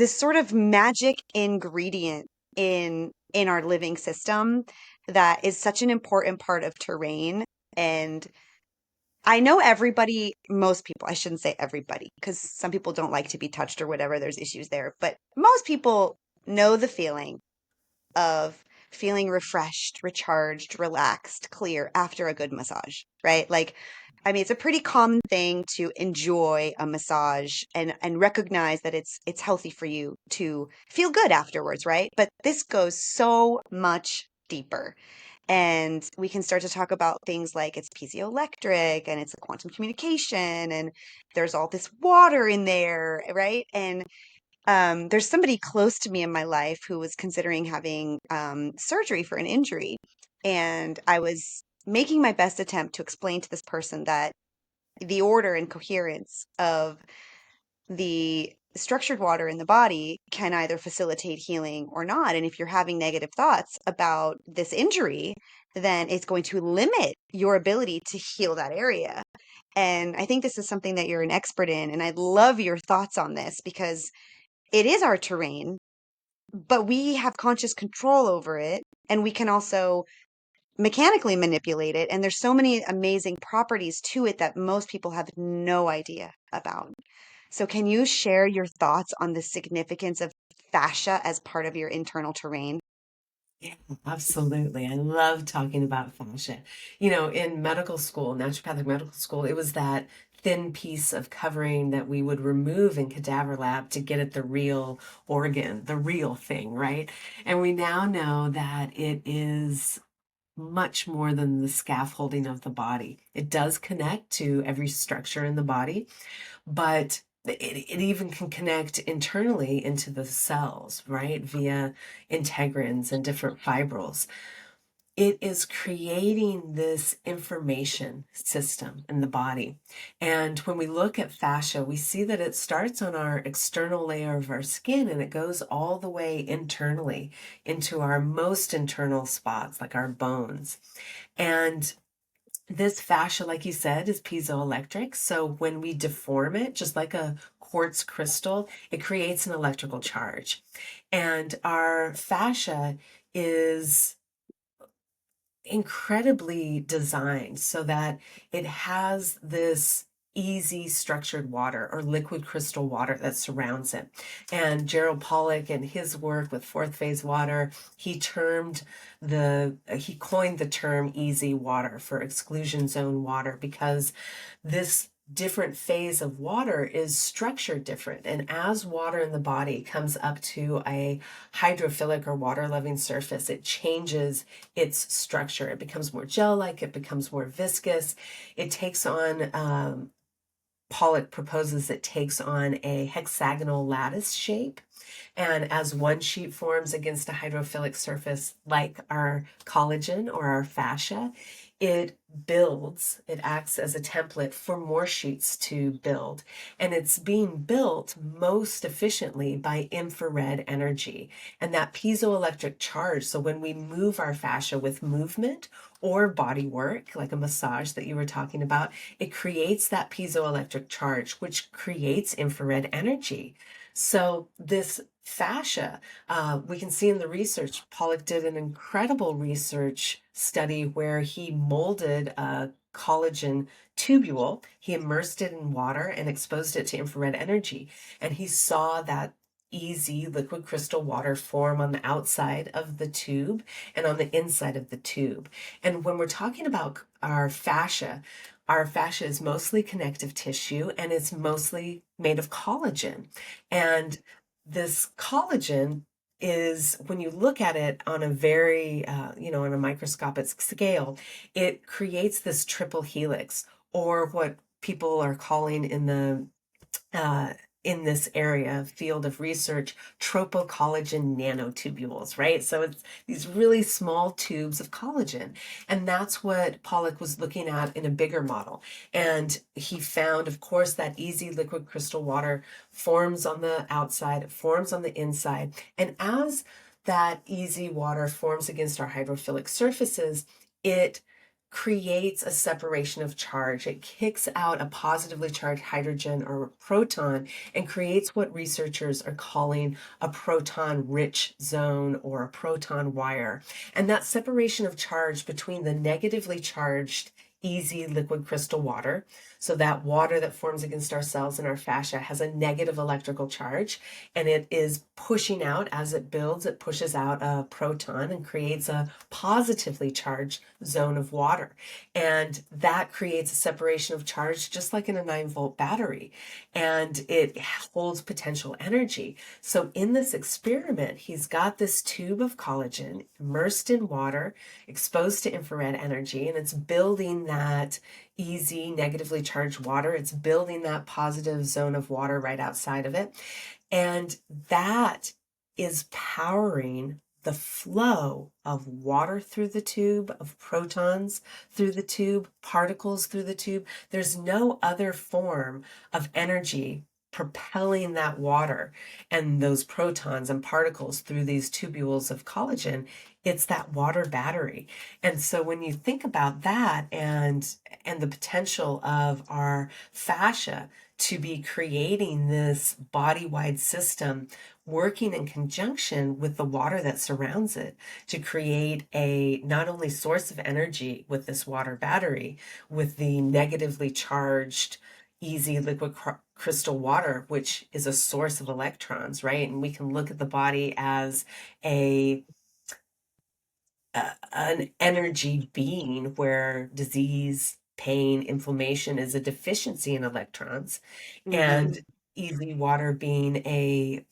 sort of magic ingredient in our living system that is such an important part of terrain. And I know everybody, most people, I shouldn't say everybody, because some people don't like to be touched or whatever, there's issues there, but most people know the feeling of feeling refreshed, recharged, relaxed, clear after a good massage, right? Like, I mean, it's a pretty common thing to enjoy a massage and recognize that it's healthy for you to feel good afterwards, right? But this goes so much deeper. And we can start to talk about things like it's piezoelectric and it's a quantum communication and there's all this water in there, right? And there's somebody close to me in my life who was considering having surgery for an injury. And I was making my best attempt to explain to this person that the order and coherence of the structured water in the body can either facilitate healing or not. And if you're having negative thoughts about this injury, then it's going to limit your ability to heal that area. And I think this is something that you're an expert in. And I'd love your thoughts on this because it is our terrain, but we have conscious control over it. And we can also mechanically manipulate it. And there's so many amazing properties to it that most people have no idea about. So, can you share your thoughts on the significance of fascia as part of your internal terrain? Yeah, absolutely. I love talking about fascia. In medical school, naturopathic medical school, it was that thin piece of covering that we would remove in cadaver lab to get at the real organ, the real thing, right? And we now know that it is much more than the scaffolding of the body. It does connect to every structure in the body, but it even can connect internally into the cells, right? Via integrins and different fibrils. It is creating this information system in the body. And when we look at fascia, we see that it starts on our external layer of our skin and it goes all the way internally into our most internal spots, like our bones. And this fascia, like you said, is piezoelectric. So when we deform it, just like a quartz crystal, it creates an electrical charge. And our fascia is incredibly designed so that it has this easy structured water or liquid crystal water that surrounds it. And Gerald Pollack and his work with fourth phase water, he coined the term easy water for exclusion zone water because this different phase of water is structured different. And as water in the body comes up to a hydrophilic or water loving surface, it changes its structure. It becomes more gel like, it becomes more viscous. It takes on, Pollock proposes it takes on a hexagonal lattice shape. And as one sheet forms against a hydrophilic surface, like our collagen or our fascia, it builds, it acts as a template for more sheets to build. And it's being built most efficiently by infrared energy and that piezoelectric charge. So when we move our fascia with movement or body work, like a massage that you were talking about, it creates that piezoelectric charge, which creates infrared energy. So this fascia, we can see in the research, Pollock did an incredible research study where he molded a collagen tubule. He immersed it in water and exposed it to infrared energy. And he saw that easy liquid crystal water form on the outside of the tube and on the inside of the tube. And when we're talking about our fascia is mostly connective tissue and it's mostly made of collagen. And this collagen is, when you look at it on a very, on a microscopic scale, it creates this triple helix, or what people are calling uh, in this area field of research, tropocollagen nanotubules, right? So it's these really small tubes of collagen. And that's what Pollock was looking at in a bigger model. And he found, of course, that easy liquid crystal water forms on the outside, it forms on the inside. And as that easy water forms against our hydrophilic surfaces, it creates a separation of charge. It kicks out a positively charged hydrogen or proton and creates what researchers are calling a proton rich zone or a proton wire. And that separation of charge between the negatively charged easy liquid crystal water, so that water that forms against our cells and our fascia has a negative electrical charge, and it is pushing out as it builds, it pushes out a proton and creates a positively charged zone of water. And that creates a separation of charge just like in a 9-volt battery, and it holds potential energy. So in this experiment, he's got this tube of collagen immersed in water, exposed to infrared energy, and it's building that easy negatively charged water. It's building that positive zone of water right outside of it. And that is powering the flow of water through the tube, of protons through the tube, particles through the tube. There's no other form of energy propelling that water and those protons and particles through these tubules of collagen. It's that water battery. And so when you think about that and the potential of our fascia to be creating this body-wide system working in conjunction with the water that surrounds it to create a not only source of energy with this water battery, with the negatively charged easy liquid crystal water, which is a source of electrons, right? And we can look at the body as a an energy being where disease, pain, inflammation is a deficiency in electrons, Hmm. and easy water being a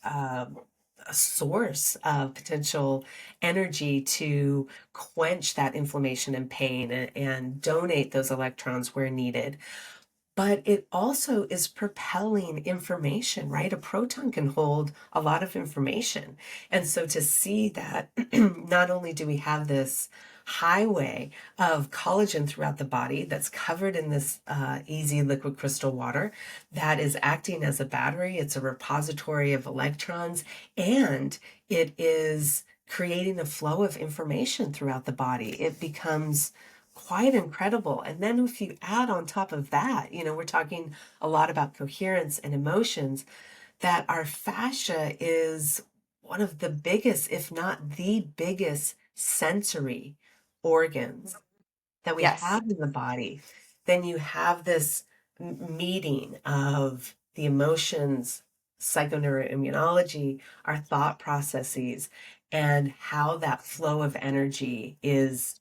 source of potential energy to quench that inflammation and pain and donate those electrons where needed. But it also is propelling information, right? A proton can hold a lot of information. And so to see that not only do we have this highway of collagen throughout the body that's covered in this easy liquid crystal water that is acting as a battery, it's a repository of electrons, and it is creating a flow of information throughout the body. It becomes quite incredible. And then if you add on top of that, we're talking a lot about coherence and emotions, that our fascia is one of the biggest, if not the biggest sensory organs that we Yes. have in the body, then you have this meeting of the emotions, psychoneuroimmunology, our thought processes, and how that flow of energy is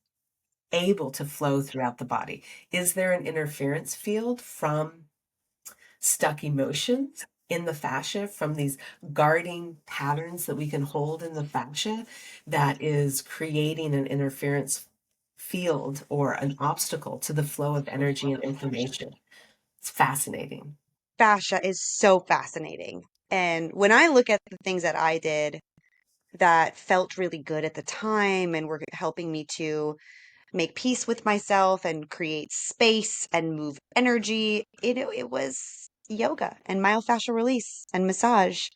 able to flow throughout the body. Is there an interference field from stuck emotions in the fascia, from these guarding patterns that we can hold in the fascia, that is creating an interference field or an obstacle to the flow of energy and information? It's fascinating. Fascia is so fascinating. And when I look at the things that I did that felt really good at the time and were helping me to make peace with myself and create space and move energy, it was yoga and myofascial release and massage.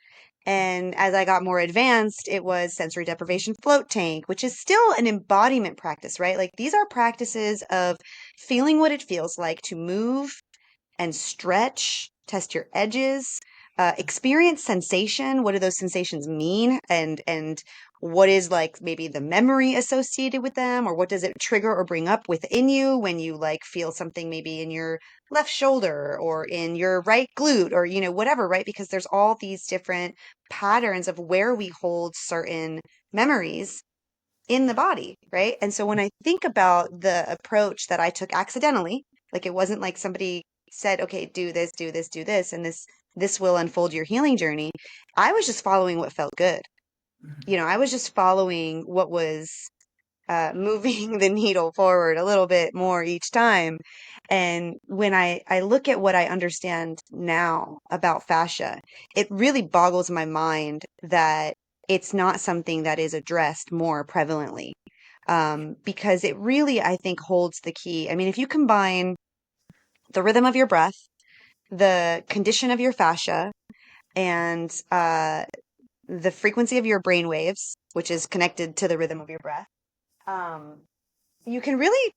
And as I got more advanced, it was sensory deprivation float tank, which is still an embodiment practice, right? Like these are practices of feeling what it feels like to move and stretch, test your edges, experience sensation. What do those sensations mean? And what is like maybe the memory associated with them, or what does it trigger or bring up within you when you like feel something maybe in your left shoulder or in your right glute or whatever, right? Because there's all these different patterns of where we hold certain memories in the body, right? And so when I think about the approach that I took accidentally, like it wasn't like somebody said, okay, do this, do this, do this, and this will unfold your healing journey. I was just following what felt good. Mhm. I was just following what was moving the needle forward a little bit more each time. And when I look at what I understand now about fascia, it really boggles my mind that it's not something that is addressed more prevalently. Because it really, I think, holds the key. I mean, if you combine the rhythm of your breath, the condition of your fascia, and the frequency of your brain waves, which is connected to the rhythm of your breath, um, you can really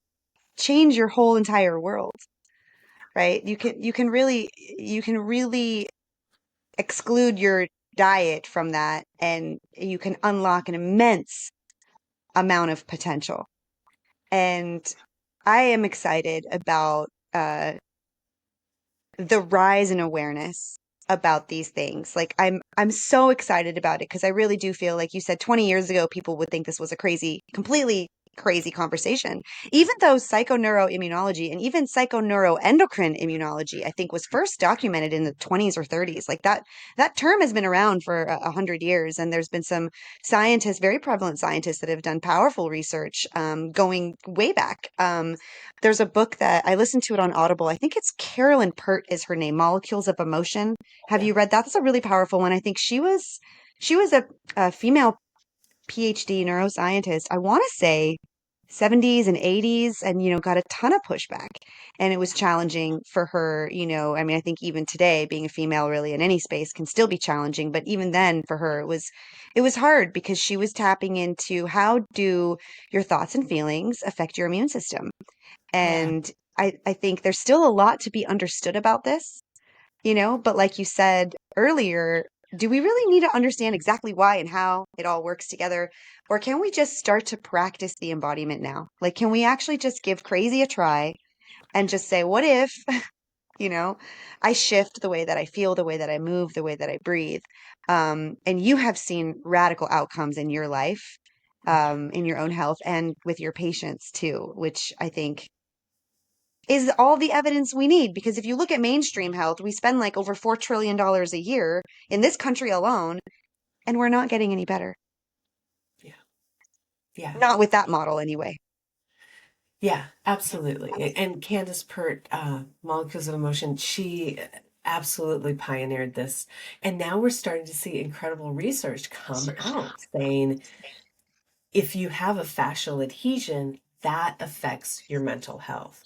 change your whole entire world, right? You can really exclude your diet from that, and you can unlock an immense amount of potential. And I am excited about the rise in awareness about these things. Like I'm so excited about it because I really do feel like you said 20 years ago people would think this was a completely crazy conversation. Even though psychoneuroimmunology and even psychoneuroendocrine immunology I think was first documented in the 20s or 30s. Like that term has been around for 100 years, and there's been some scientists, very prevalent scientists, that have done powerful research going way back. There's a book that I listened to it on Audible. I think it's Carolyn Pert is her name, Molecules of Emotion. Have Yeah. you read that? That's a really powerful one. I think she was a female PhD neuroscientist. I want to say 70s and 80s, and got a ton of pushback. And it was challenging for her, I mean, I think even today being a female really in any space can still be challenging, but even then for her it was hard because she was tapping into how do your thoughts and feelings affect your immune system. Yeah. And I think there's still a lot to be understood about this, but like you said earlier, do we really need to understand exactly why and how it all works together? Or can we just start to practice the embodiment now? Like, can we actually just give crazy a try and just say, what if, you know, I shift the way that I feel, the way that I move, the way that I breathe? And you have seen radical outcomes in your life, in your own health and with your patients too, which I think is all the evidence we need. Because if you look at mainstream health, we spend like over $4 trillion a year in this country alone, and we're not getting any better. Yeah. Yeah. Not with that model, anyway. Yeah, absolutely. And Candace Pert, Molecules of Emotion, she absolutely pioneered this. And now we're starting to see incredible research come out saying if you have a fascial adhesion, that affects your mental health.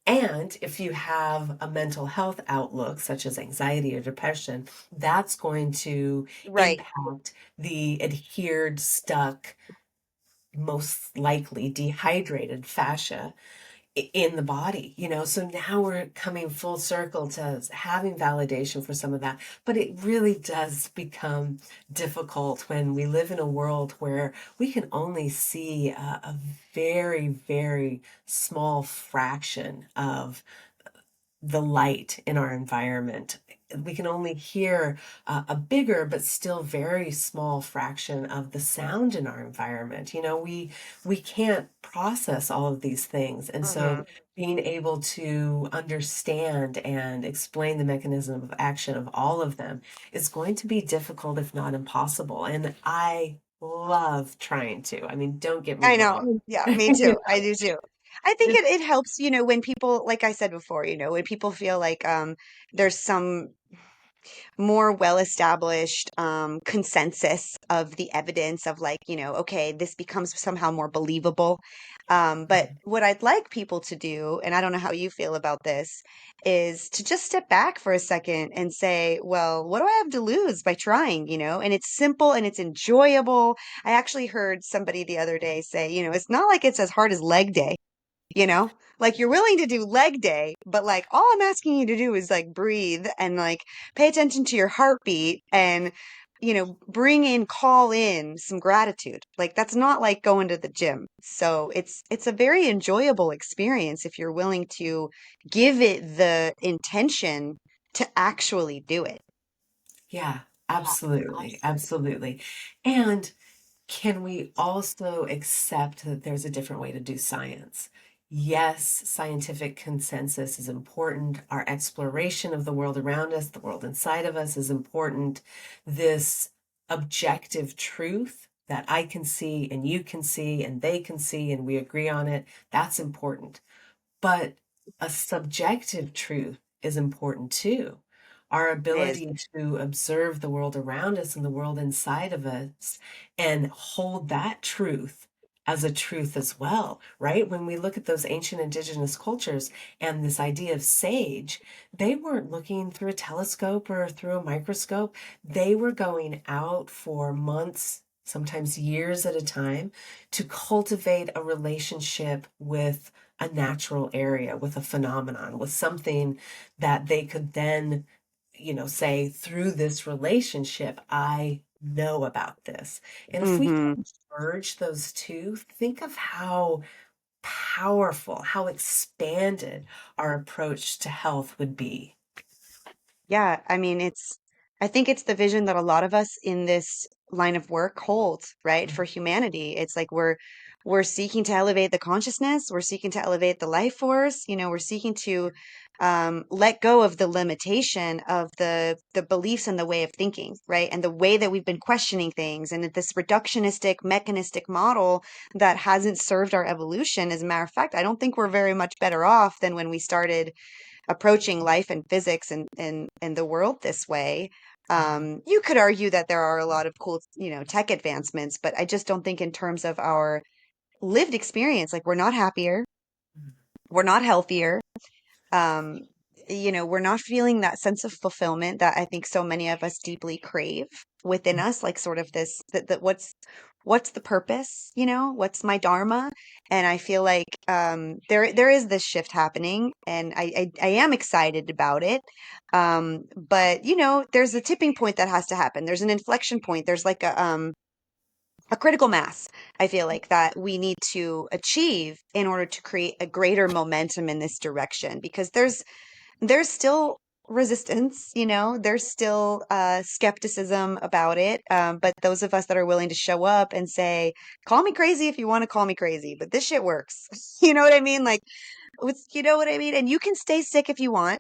And if you have a mental health outlook, such as anxiety or depression, that's going to Right. impact the adhered, stuck, most likely dehydrated fascia in the body, so now we're coming full circle to having validation for some of that, but it really does become difficult when we live in a world where we can only see a very, very small fraction of the light in our environment. We can only hear a bigger but still very small fraction of the sound in our environment. We can't process all of these things, and Hmm. so being able to understand and explain the mechanism of action of all of them is going to be difficult, if not impossible. And I love trying to. I mean, don't get me I wrong. know. Yeah, me You too. I do too. I think know, it helps, when people, like I said before, when people feel like there's some more well-established consensus of the evidence of like, okay, this becomes somehow more believable. But what I'd like people to do, and I don't know how you feel about this, is to just step back for a second and say, well, what do I have to lose by trying, And it's simple and it's enjoyable. I actually heard somebody the other day say, it's not like it's as hard as leg day. Like you're willing to do leg day, but like all I'm asking you to do is like breathe and like pay attention to your heartbeat and call in some gratitude. Like that's not like going to the gym. So it's a very enjoyable experience if you're willing to give it the intention to actually do it. yeah, absolutely, absolutely. And can we also accept that there's a different way to do science? Yes, scientific consensus is important. Our exploration of the world around us, the world inside of us is important. This objective truth that I can see and you can see and they can see and we agree on it, that's important. But a subjective truth is important too. Our It is. ability to observe the world around us and the world inside of us and hold that truth as a truth as well, right? When we look at those ancient indigenous cultures and this idea of sage, they weren't looking through a telescope or through a microscope. They were going out for months, sometimes years at a time, to cultivate a relationship with a natural area, with a phenomenon, with something that they could then, say, through this relationship, I know about this. And if we Mm-hmm. can merge those two, think of how powerful, how expanded our approach to health would be. Yeah, I mean, I think it's the vision that a lot of us in this line of work hold, right? For humanity. It's like we're seeking to elevate the consciousness, we're seeking to elevate the life force, we're seeking to let go of the limitation of the beliefs and the way of thinking, right? And the way that we've been questioning things and this reductionistic, mechanistic model that hasn't served our evolution. As a matter of fact, I don't think we're very much better off than when we started approaching life and physics and the world this way. You could argue that there are a lot of cool, tech advancements, but I just don't think in terms of our lived experience, like we're not happier, we're not healthier, um, we're not feeling that sense of fulfillment that I think so many of us deeply crave within us, like sort of this that what's the purpose, what's my dharma? And I feel like there is this shift happening, and I am excited about it. But there's a tipping point that has to happen. There's an inflection point. There's like a critical mass, I feel like, that we need to achieve in order to create a greater momentum in this direction because there's still resistance, there's still skepticism about it. But those of us that are willing to show up and say, call me crazy if you want to call me crazy, but this shit works. You know what I mean? Like, you know what I mean? And you can stay sick if you want,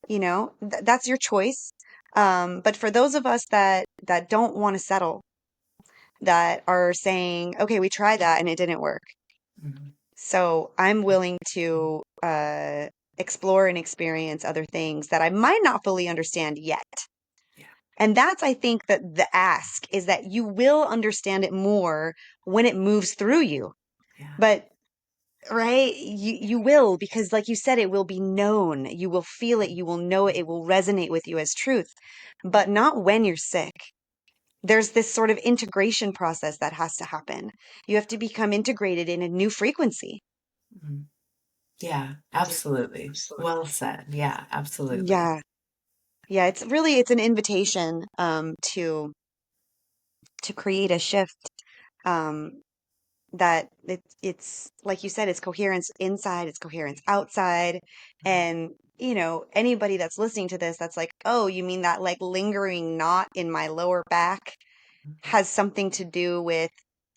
that's your choice. But for those of us that don't want to settle, that are saying, okay, we tried that and it didn't work. Mhm. So I'm willing to explore and experience other things that I might not fully understand yet. Yeah, And that's, I think, that the ask is that you will understand it more when it moves through you. yeah, But right, you will, because like you said, it will be known. You will feel it, you will know it, it will resonate with you as truth, but not when you're sick. There's this sort of integration process that has to happen. You have to become integrated in a new frequency. mhm, Yeah, absolutely. Well said. Yeah, absolutely. Yeah. Yeah, it's an invitation to create a shift um that it's like you said, it's coherence inside, it's coherence outside. And anybody that's listening to this that's like, oh, you mean that like lingering knot in my lower back has something to do with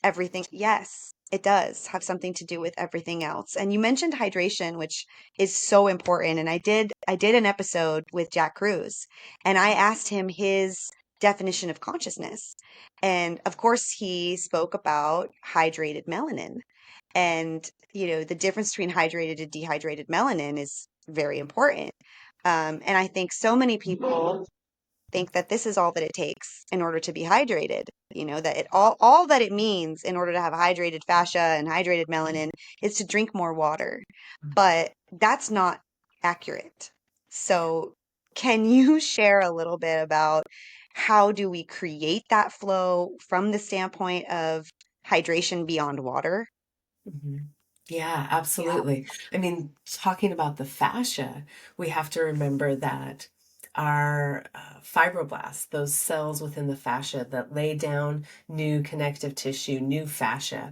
everything? Yes, it does have something to do with everything else. And you mentioned hydration, which is so important. And I did an episode with Jack Cruz, and I asked him his definition of consciousness. And of course, he spoke about hydrated melanin. And, the difference between hydrated and dehydrated melanin is very important. And I think so many people think that this is all that it takes in order to be hydrated. That all that it means in order to have hydrated fascia and hydrated melanin is to drink more water. But that's not accurate. So, can you share a little bit about how do we create that flow from the standpoint of hydration beyond water? Mhm. Yeah, absolutely. I mean, talking about the fascia, we have to remember that our fibroblasts, those cells within the fascia that lay down new connective tissue, new fascia,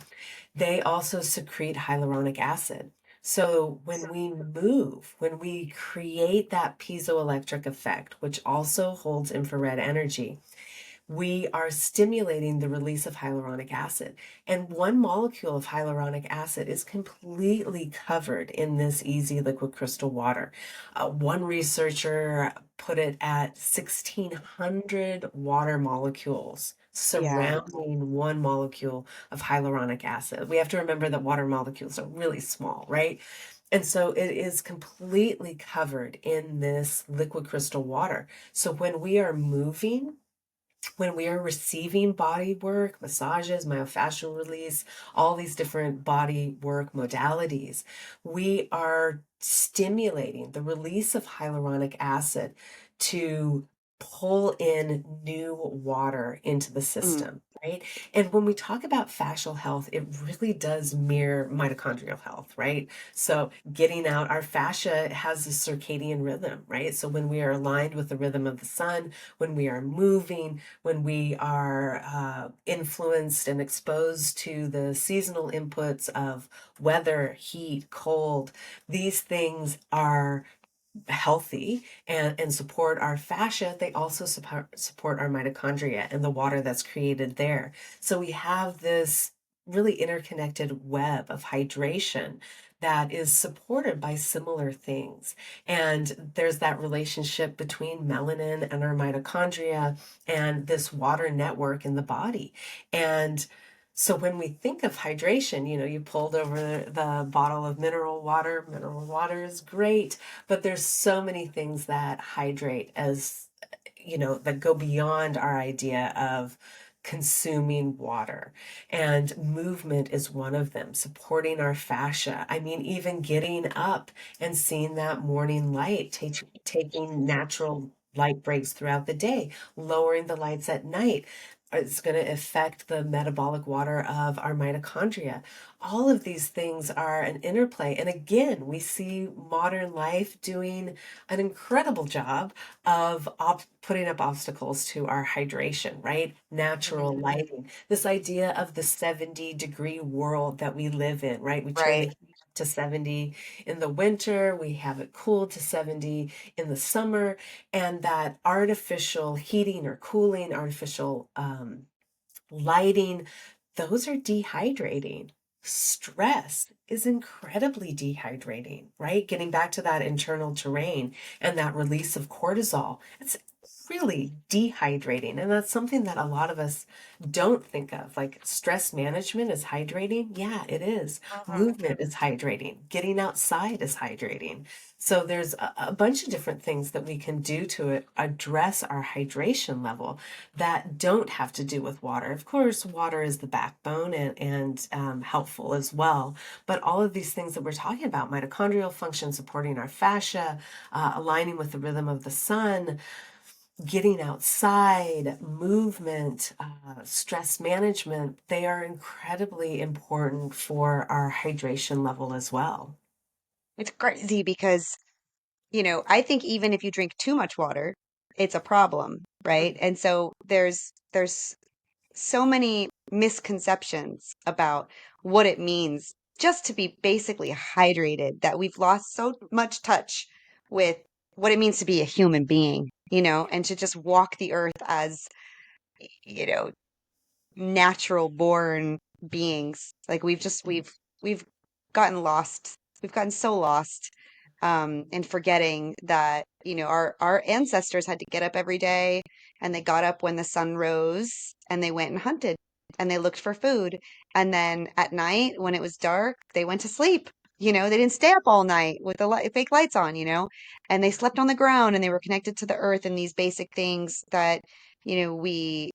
they also secrete hyaluronic acid. So when we move, when we create that piezoelectric effect, which also holds infrared energy, we are stimulating the release of hyaluronic acid. And one molecule of hyaluronic acid is completely covered in this easy liquid crystal water. One researcher put it at 1,600 water molecules Yeah. surrounding one molecule of hyaluronic acid. We have to remember that water molecules are really small, right? And so it is completely covered in this liquid crystal water. So when we are moving, when we are receiving body work, massages, myofascial release, all these different body work modalities, we are stimulating the release of hyaluronic acid to pull in new water into the Mm, system, right? And when we talk about fascial health, it really does mirror mitochondrial health, right? So getting out our fascia has a circadian rhythm, right? So when we are aligned with the rhythm of the sun, when we are moving, when we are influenced and exposed to the seasonal inputs of weather, heat, cold, these things are healthy and support our fascia. They also support our mitochondria and the water that's created there. So we have this really interconnected web of hydration that is supported by similar things. And there's that relationship between melanin and our mitochondria and this water network in the body. And so when we think of hydration, you pulled over the bottle of mineral water. Mineral water is great, but there's so many things that hydrate as, that go beyond our idea of consuming water. And movement is one of them, supporting our fascia. I mean, even getting up and seeing that morning light, taking natural light breaks throughout the day, lowering the lights at night. It's going to affect the metabolic water of our mitochondria. All of these things are an interplay. And again, we see modern life doing an incredible job of putting up obstacles to our hydration, right? Natural mhm. lighting. This idea of the 70-degree world that we live in, right? We turn the Right. heat up to 70 in the winter, we have it cooled to 70 in the summer, and that artificial heating or cooling, artificial lighting, those are dehydrating. Stress is incredibly dehydrating, right? Getting back to that internal terrain and that release of cortisol, it's really dehydrating. And that's something that a lot of us don't think of. Like stress management is hydrating. Yeah, it is. Mhm. Movement is hydrating. Getting outside is hydrating. So there's a bunch of different things that we can do to address our hydration level that don't have to do with water. Of course, water is the backbone and helpful as well. But all of these things that we're talking about, mitochondrial function, supporting our fascia, aligning with the rhythm of the sun, getting outside, movement, stress management, they are incredibly important for our hydration level as well. It's crazy because, I think even if you drink too much water, it's a problem, right? Mm. And so there's so many misconceptions about what it means just to be basically hydrated that we've lost so much touch with what it means to be a human being, and to just walk the earth as, you know, natural born beings. Like we've gotten lost. We've gotten so lost in forgetting that, our ancestors had to get up every day, and they got up when the sun rose, and they went and hunted, and they looked for food. And then at night when it was dark, they went to sleep. They didn't stay up all night with the fake lights on, and they slept on the ground, and they were connected to the earth and these basic things that, we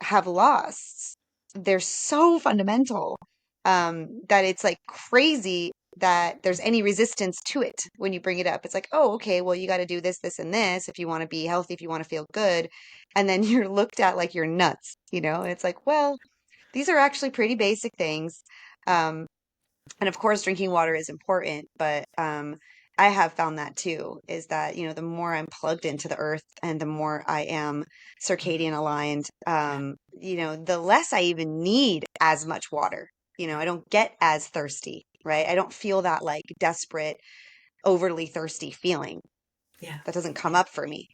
have lost. They're so fundamental, that it's like crazy that there's any resistance to it when you bring it up. It's like, oh, okay, well, you got to do this, this, and this if you want to be healthy, if you want to feel good. And then you're looked at like you're nuts, It's like, well, these are actually pretty basic things. Um, and of course, drinking water is important, but I have found that too, is that, the more I'm plugged into the earth and the more I am circadian aligned, the less I even need as much water. I don't get as thirsty, right? I don't feel that like desperate, overly thirsty feeling. Yeah. That doesn't come up for me.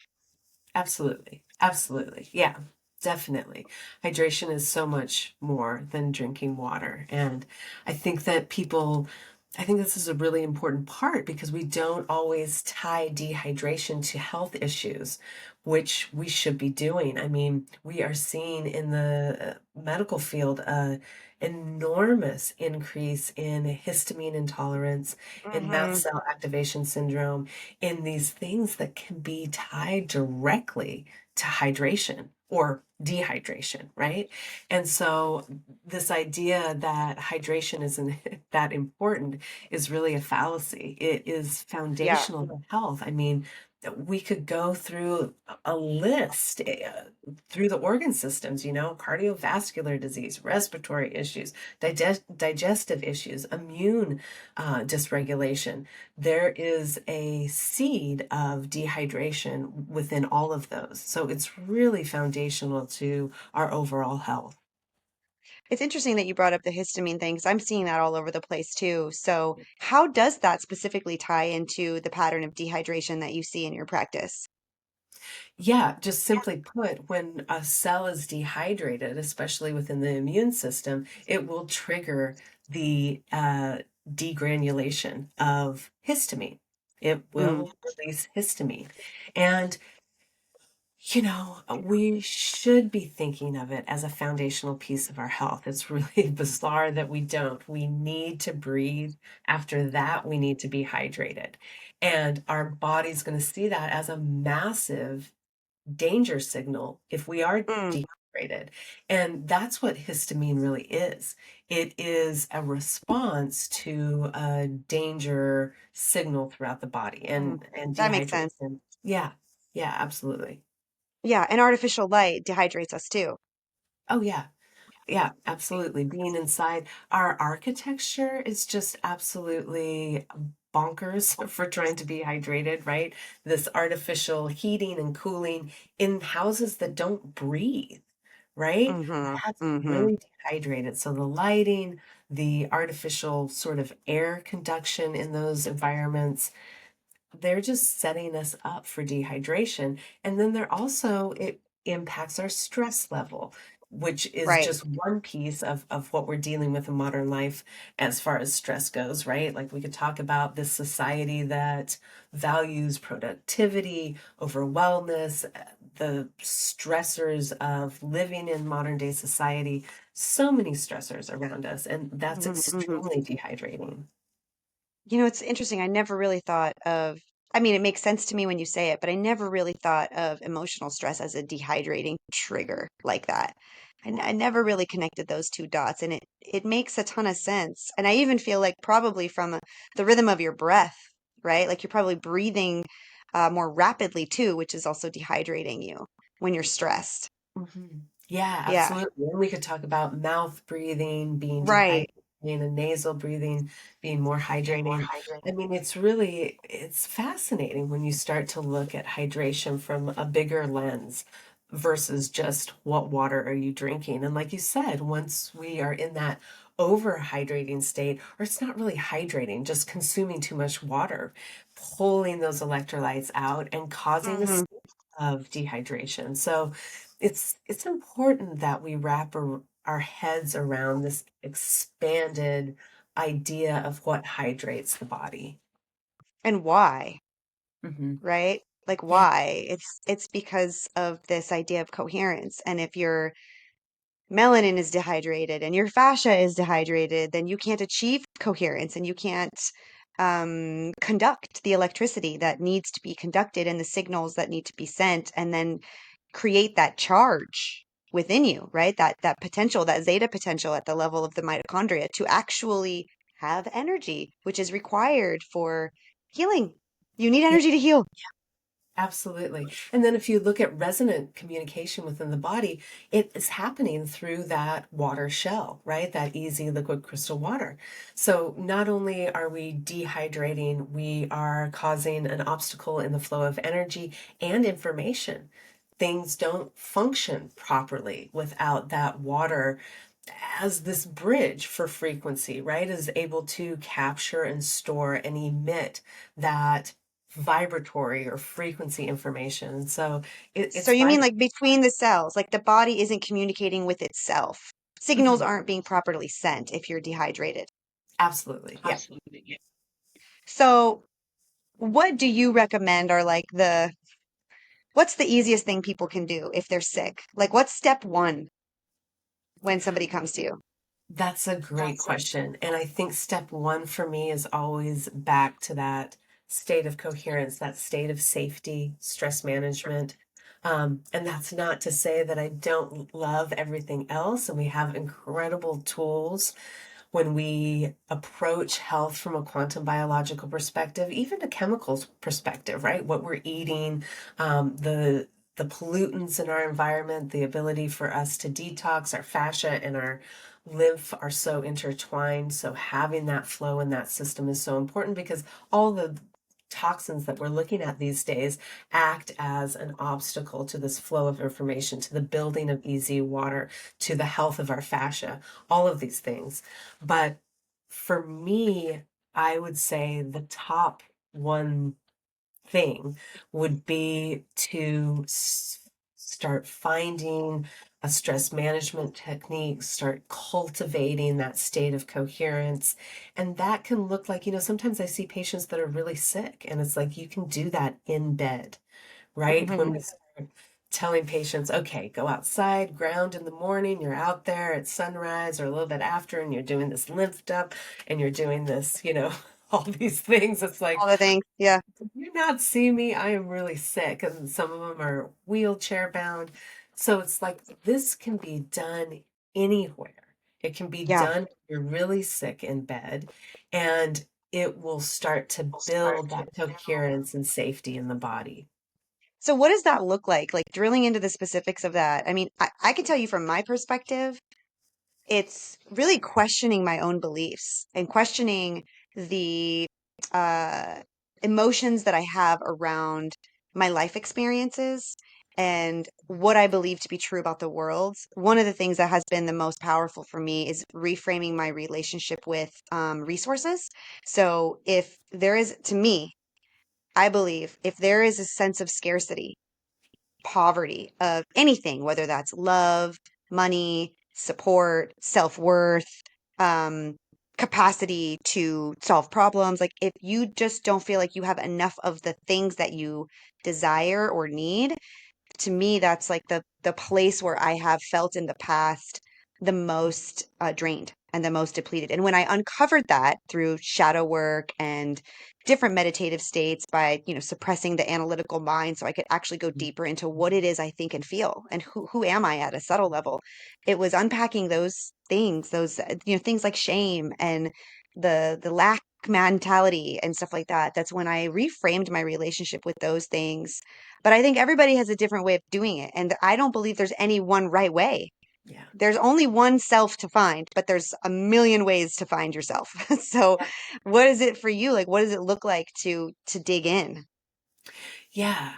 Absolutely. Absolutely. Yeah, definitely. Hydration is so much more than drinking water. And I think that I think this is a really important part because we don't always tie dehydration to health issues, which we should be doing. I mean, we are seeing in the medical field a enormous increase in histamine intolerance, in mast Hmm. cell activation syndrome, in these things that can be tied directly to hydration or dehydration, right? And so this idea that hydration isn't that important is really a fallacy. It is Yeah. foundational to health. I mean, we could go through a list through the organ systems, cardiovascular disease, respiratory issues, digestive issues, immune dysregulation. There is a seed of dehydration within all of those. So it's really foundational to our overall health. It's interesting that you brought up the histamine thing because I'm seeing that all over the place too. So, how does that specifically tie into the pattern of dehydration that you see in your practice? Yeah, just simply put, when a cell is dehydrated, especially within the immune system, it will trigger the degranulation of histamine. It Mm, will release histamine. And we should be thinking of it as a foundational piece of our health. It's really bizarre that we don't. We need to breathe. After that, we need to be hydrated. And our body's going to see that as a massive danger signal if we are mm, dehydrated. And that's what histamine really is. It is a response to a danger signal throughout the body mm. and That makes sense. dehydration. Yeah. Yeah, absolutely. Yeah, and artificial light dehydrates us too. Oh, yeah. Yeah, absolutely. Being inside, our architecture is just absolutely bonkers for trying to be hydrated, right? This artificial heating and cooling in houses that don't breathe, right? Mm-hmm. That's Mm-hmm. really dehydrated. So the lighting, the artificial sort of air conduction in those environments, they're just setting us up for dehydration. And then it impacts our stress level, which is Right. just one piece of what we're dealing with in modern life as far as stress goes, right? Like we could talk about this society that values productivity over wellness, the stressors of living in modern day society, so many stressors around us, and that's Hmm. Hmm. extremely dehydrating. It's interesting. I never really thought of, I mean, it makes sense to me when you say it, but I never really thought of emotional stress as a dehydrating trigger like that. I never really connected those two dots, and it makes a ton of sense. And I even feel like probably from the rhythm of your breath, right? Like you're probably breathing more rapidly too, which is also dehydrating you when you're stressed. Mhm. Yeah, Yeah, absolutely. And we could talk about mouth breathing being right. dehydrated. breathing and nasal breathing being more hydrating. I mean, it's fascinating when you start to look at hydration from a bigger lens versus just what water are you drinking. And like you said, once we are in that overhydrating state, or it's not really hydrating, just consuming too much water, pulling those electrolytes out and causing a Hmm. state of dehydration. So it's important that we wrap our heads around this expanded idea of what hydrates the body. And why, Hmm. right? Like Yeah, why? It's because of this idea of coherence. And if your melanin is dehydrated and your fascia is dehydrated, then you can't achieve coherence and you can't conduct the electricity that needs to be conducted and the signals that need to be sent, and then create that charge within you, right? That potential, that zeta potential at the level of the mitochondria to actually have energy, which is required for healing. You need yeah, energy to heal. absolutely. And then if you look at resonant communication within the body, it is happening through that water shell, right? That easy liquid crystal water. So not only are we dehydrating, we are causing an obstacle in the flow of energy and information. Things don't function properly without that water as this bridge for frequency, right? Is able to capture and store and emit that vibratory or frequency information. So So it's you mean vital. like between the cells, like the body isn't communicating with itself. Signals Mhm. aren't being properly sent if you're dehydrated. Absolutely. Yeah. So what do you recommend are like what's the easiest thing people can do if they're sick? Like what's step one when somebody comes to you? That's a great question. And I think step one for me is always back to that state of coherence, that state of safety, stress management. And that's not to say that I don't love everything else. And we have incredible tools when we approach health from a quantum biological perspective, even a chemicals perspective, right? What we're eating, the pollutants in our environment, the ability for us to detox our fascia and our lymph are so intertwined. So having that flow in that system is so important because all the toxins that we're looking at these days act as an obstacle to this flow of information, to the building of easy water, to the health of our fascia, all of these things. But for me, I would say the top one thing would be to start finding a stress management technique, start cultivating that state of coherence. And that can look like, sometimes I see patients that are really sick, and it's like you can do that in bed, right? When Hmm. we start telling patients, okay, go outside, ground in the morning, you're out there at sunrise or a little bit after, and you're doing this lift up and you're doing this, all these things. It's like, All the things. Yeah. you not see me? I am really sick. And some of them are wheelchair bound. So it's like this can be done anywhere. It can be Yeah. done if you're really sick in bed, and it will start to build that coherence and safety in the body. So what does that look like? Like drilling into the specifics of that. I mean, I can tell you from my perspective, it's really questioning my own beliefs and questioning the uh, emotions that I have around my life experiences and what I believe to be true about the world. One of the things that has been the most powerful for me is reframing my relationship with resources. So if there is, to me, I believe if there is a sense of scarcity, poverty of anything, whether that's love, money, support, self-worth, um, capacity to solve problems. Like if you just don't feel like you have enough of the things that you desire or need, to me, that's like the place where I have felt in the past the most drained and the most depleted. And when I uncovered that through shadow work and different meditative states by, suppressing the analytical mind so I could actually go deeper into what it is I think and feel and who am I at a subtle level. It was unpacking those things, those things like shame and the lack mentality and stuff like that. That's when I reframed my relationship with those things, but I think everybody has a different way of doing it. And I don't believe there's any one right way. Yeah. There's only one self to find, but there's a million ways to find yourself. So, what is it for you? Like, what does it look like to dig in? Yeah,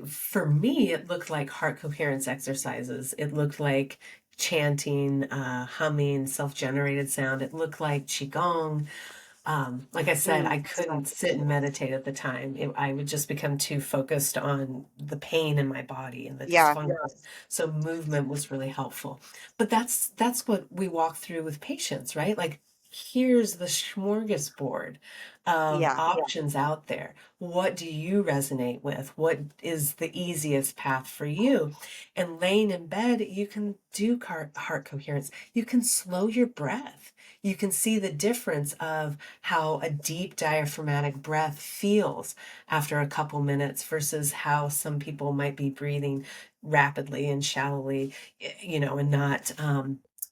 for me, it looked like heart coherence exercises. It looked like chanting, humming, self-generated sound. It looked like qigong. Like I said, Mm, I couldn't sit and meditate at the time. I would just become too focused on the pain in my body and the yeah, dysfunction. So movement was really helpful. But that's what we walk through with patients, right? Like, here's the smorgasbord of yeah, options out there. What do you resonate with? What is the easiest path for you? And laying in bed, you can do heart coherence. You can slow your breath. You can see the difference of how a deep diaphragmatic breath feels after a couple minutes versus how some people might be breathing rapidly and shallowly, and not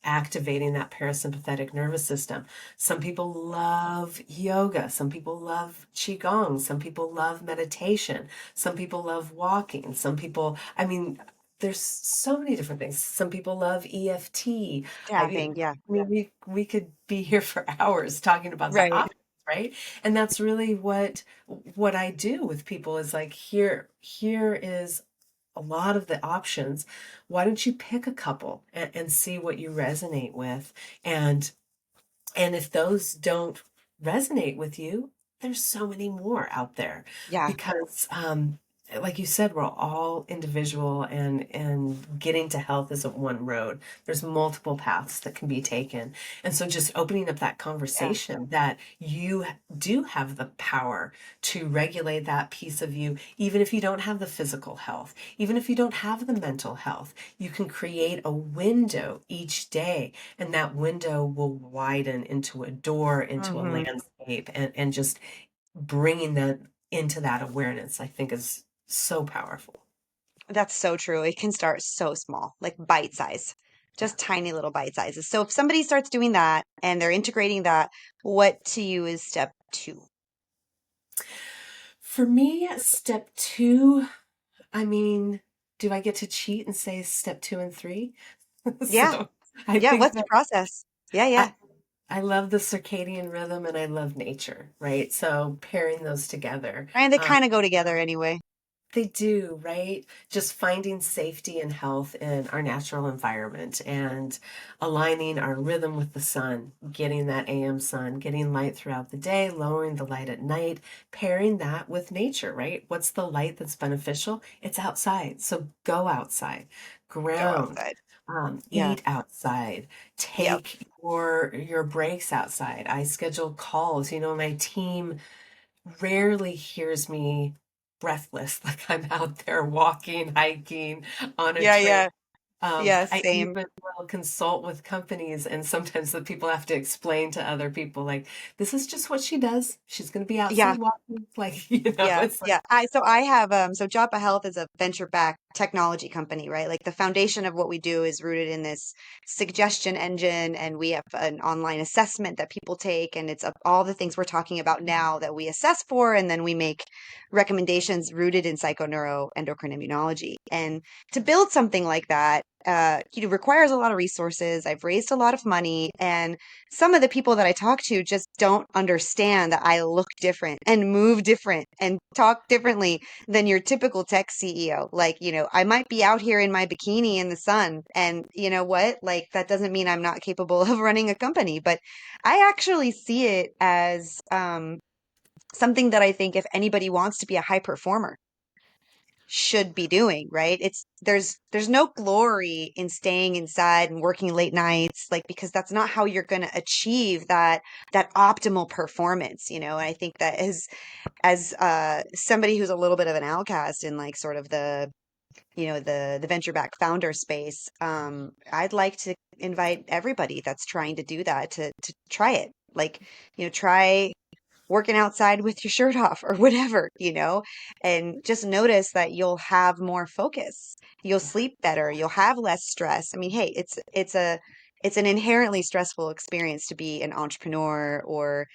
activating that parasympathetic nervous system. Some people love yoga, some people love qigong, some people love meditation, some people love walking, some people, I mean, there's so many different things. Some people love EFT. I, tapping. Yeah, I mean, we could be here for hours talking about the right. options, right? And that's really what I do with people is like, here is a lot of the options. Why don't you pick a couple and see what you resonate with? And and if those don't resonate with you, there's so many more out there Yeah, because, like you said, we're all individual, and getting to health isn't one road. There's multiple paths that can be taken. And so just opening up that conversation that you do have the power to regulate that piece of you, even if you don't have the physical health, even if you don't have the mental health, you can create a window each day, and that window will widen into a door, into a hmm, landscape, and just bringing that into that awareness, I think is so powerful. that's so true. It can start so small, like bite size, Yeah. just tiny little bite sizes. So if somebody starts doing that and they're integrating that, what to you is step two? For me, step two, I mean, do I get to cheat and say step two and three? Yeah, So I yeah. think What's the that process? Yeah, yeah. I, I love the circadian rhythm and I love nature, right? So pairing those together. And they kind of go together anyway. They do, right? Just finding safety and health in our natural environment and aligning our rhythm with the sun, getting that AM sun, getting light throughout the day, lowering the light at night, pairing that with nature, right? What's the light that's beneficial? It's outside. So go outside, Go ground, outside. Yeah. eat outside, Yep. take your breaks outside. I schedule calls. My team rarely hears me breathless, like I'm out there walking, hiking on a Yeah, trail. yeah. Yeah, I same. even will consult with companies, and sometimes the people have to explain to other people, like, this is just what she does. She's going to be Yeah. outside walking. Like, Yeah, it's like, yeah. I have so Japa Health is a venture-backed technology company, right? Like the foundation of what we do is rooted in this suggestion engine, and we have an online assessment that people take, and it's all the things we're talking about now that we assess for, and then we make recommendations rooted in psychoneuroendocrine immunology. And to build something like that, requires a lot of resources. I've raised a lot of money, and some of the people that I talk to just don't understand that I look different and move different and talk differently than your typical tech CEO. Like, I might be out here in my bikini in the sun, and you know what? Like, that doesn't mean I'm not capable of running a company, but I actually see it as something that I think if anybody wants to be a high performer, should be doing, right? There's no glory in staying inside and working late nights, like because that's not how you're going to achieve that optimal performance, And I think that as somebody who's a little bit of an outcast in like sort of the venture back founder space, I'd like to invite everybody that's trying to do that to try it. Like, try working outside with your shirt off or whatever, and just notice that you'll have more focus. You'll yeah, sleep better. You'll have less stress. I mean, hey, it's an inherently stressful experience to be an entrepreneur or,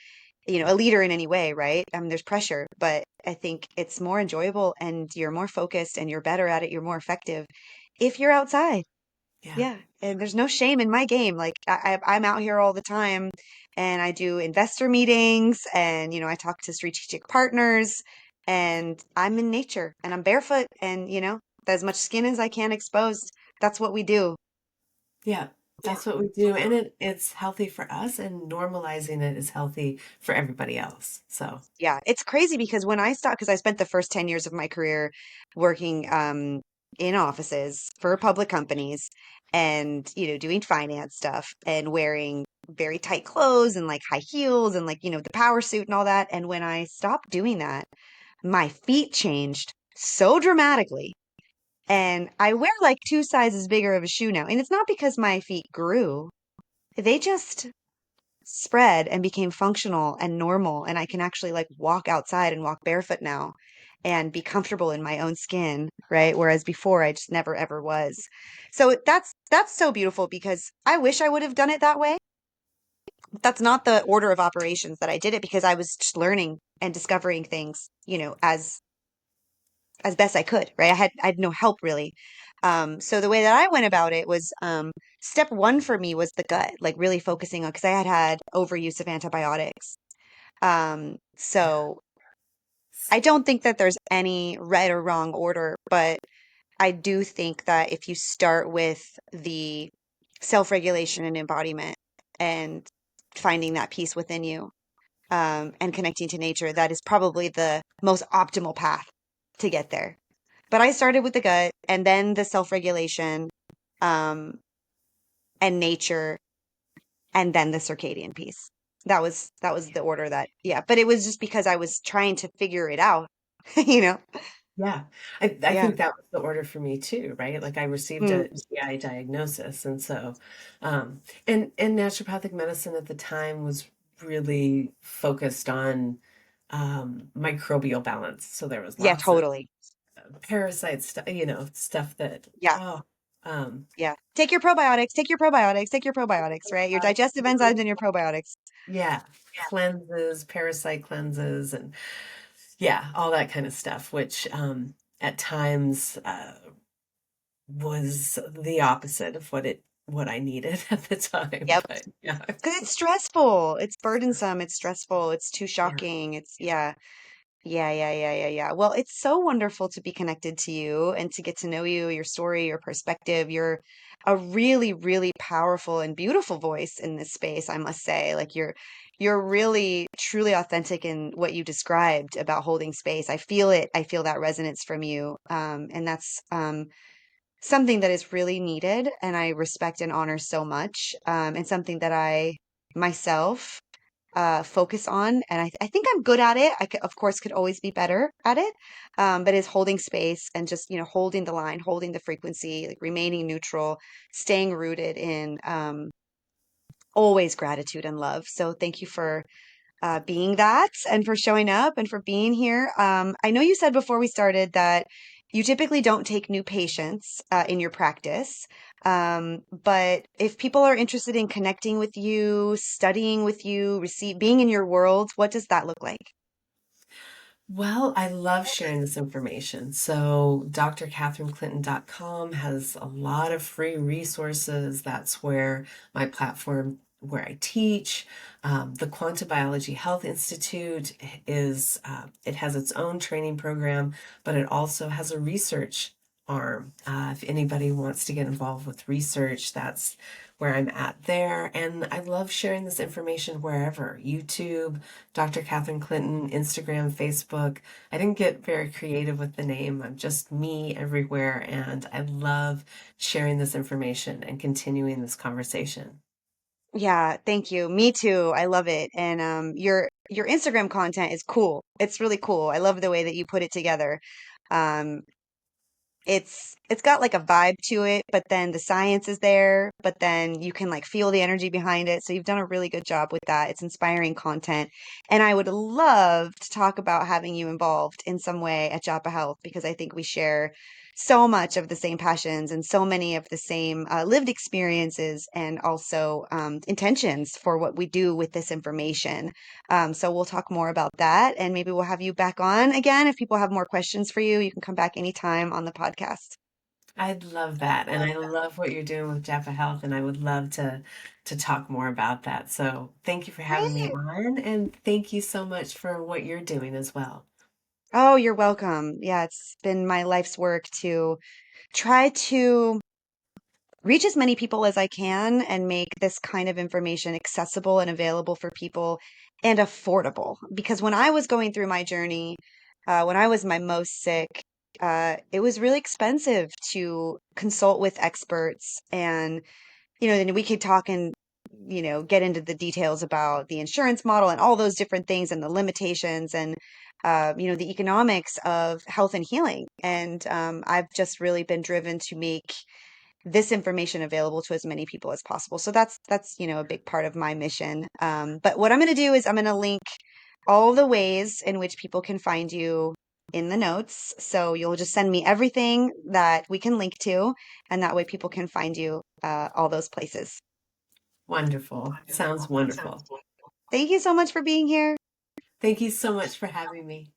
a leader in any way, right? There's pressure, but I think it's more enjoyable and you're more focused and you're better at it. You're more effective if you're outside. yeah. Yeah. and there's no shame in my game. Like I'm out here all the time and I do investor meetings and, I talk to strategic partners and I'm in nature and I'm barefoot and, as much skin as I can exposed. That's what we do. Yeah, that's what we do. And it's healthy for us, and normalizing it is healthy for everybody else. So, Yeah, it's crazy because when I stopped, because I spent the first 10 years of my career working in offices for public companies and, doing finance stuff and wearing very tight clothes and like high heels and like, the power suit and all that. And when I stopped doing that, my feet changed so dramatically. And I wear like two sizes bigger of a shoe now. And it's not because my feet grew, they just spread and became functional and normal and I can actually like walk outside and walk barefoot now and be comfortable in my own skin, right? Whereas before I just never ever was. So that's so beautiful because I wish I would have done it that way. But that's not the order of operations that I did it because I was just learning and discovering things, as best I could, right? I had no help really. So the way that I went about it was step one for me was the gut, like really focusing on because I had had overuse of antibiotics. yeah. So I don't think that there's any right or wrong order, but I do think that if you start with the self-regulation and embodiment and finding that peace within you, and connecting to nature, that is probably the most optimal path to get there. But I started with the gut and then the self-regulation, um, and nature and then the circadian piece. That was the order that, yeah, but it was just because I was trying to figure it out, you know? Yeah. I Yeah. think that was the order for me too, right? Like I received Mm, a GI diagnosis. And so, and naturopathic medicine at the time was really focused on microbial balance. So there was yeah, lots of totally. parasite stuff, stuff that, Yeah. oh, um, Yeah. Take your probiotics, take your probiotics, take your probiotics, right? Your digestive enzymes and your probiotics. yeah, cleanses, parasite cleanses, and yeah, all that kind of stuff, which at times was the opposite of what I needed at the time. Yep. But yeah, Because it's stressful. It's burdensome. It's stressful. It's too yeah, shocking. It's, yeah. Yeah, yeah, yeah, yeah, yeah. Well, it's so wonderful to be connected to you and to get to know you, your story, your perspective. You're a really, really powerful and beautiful voice in this space, I must say. Like you're really truly authentic in what you described about holding space. I feel it. I feel that resonance from you. And that's something that is really needed and I respect and honor so much. And something that I myself focus on. And I think I'm good at it. Of course, could always be better at it. But is holding space and just, holding the line, holding the frequency, like remaining neutral, staying rooted in always gratitude and love. So thank you for being that and for showing up and for being here. I know you said before we started that you typically don't take new patients in your practice. But if people are interested in connecting with you, studying with you, being in your world, what does that look like? well, I love sharing this information. So, drcatherineclinton.com has a lot of free resources. That's where my platform, where I teach. The Quantum Biology Health Institute it has its own training program, but it also has a research arm. If anybody wants to get involved with research, that's where I'm at there. And I love sharing this information wherever YouTube, Dr. Catherine Clinton, Instagram, Facebook. I didn't get very creative with the name. I'm just me everywhere. And I love sharing this information and continuing this conversation. Yeah, thank you. Me too. I love it. And your Instagram content is cool. It's really cool. I love the way that you put it together. Um, it's got like a vibe to it, but then the science is there, but then you can like feel the energy behind it. So you've done a really good job with that. It's inspiring content. And I would love to talk about having you involved in some way at Joppa Health because I think we share so much of the same passions and so many of the same lived experiences and also intentions for what we do with this information. So we'll talk more about that and maybe we'll have you back on again. If people have more questions for you, you can come back anytime on the podcast. I love that. And I love what you're doing with Jaffa Health, and I would love to talk more about that. So thank you for having me Great. on, and thank you so much for what you're doing as well. Oh, you're welcome. Yeah, it's been my life's work to try to reach as many people as I can and make this kind of information accessible and available for people and affordable. Because when I was going through my journey, when I was my most sick, it was really expensive to consult with experts. And, then we could talk and, get into the details about the insurance model and all those different things and the limitations and, the economics of health and healing. And I've just really been driven to make this information available to as many people as possible. So that's a big part of my mission. But what I'm going to do is I'm going to link all the ways in which people can find you in the notes. So you'll just send me everything that we can link to, and that way people can find you all those places. Wonderful. Sounds wonderful. Thank you so much for being here. Thank you so much for having me.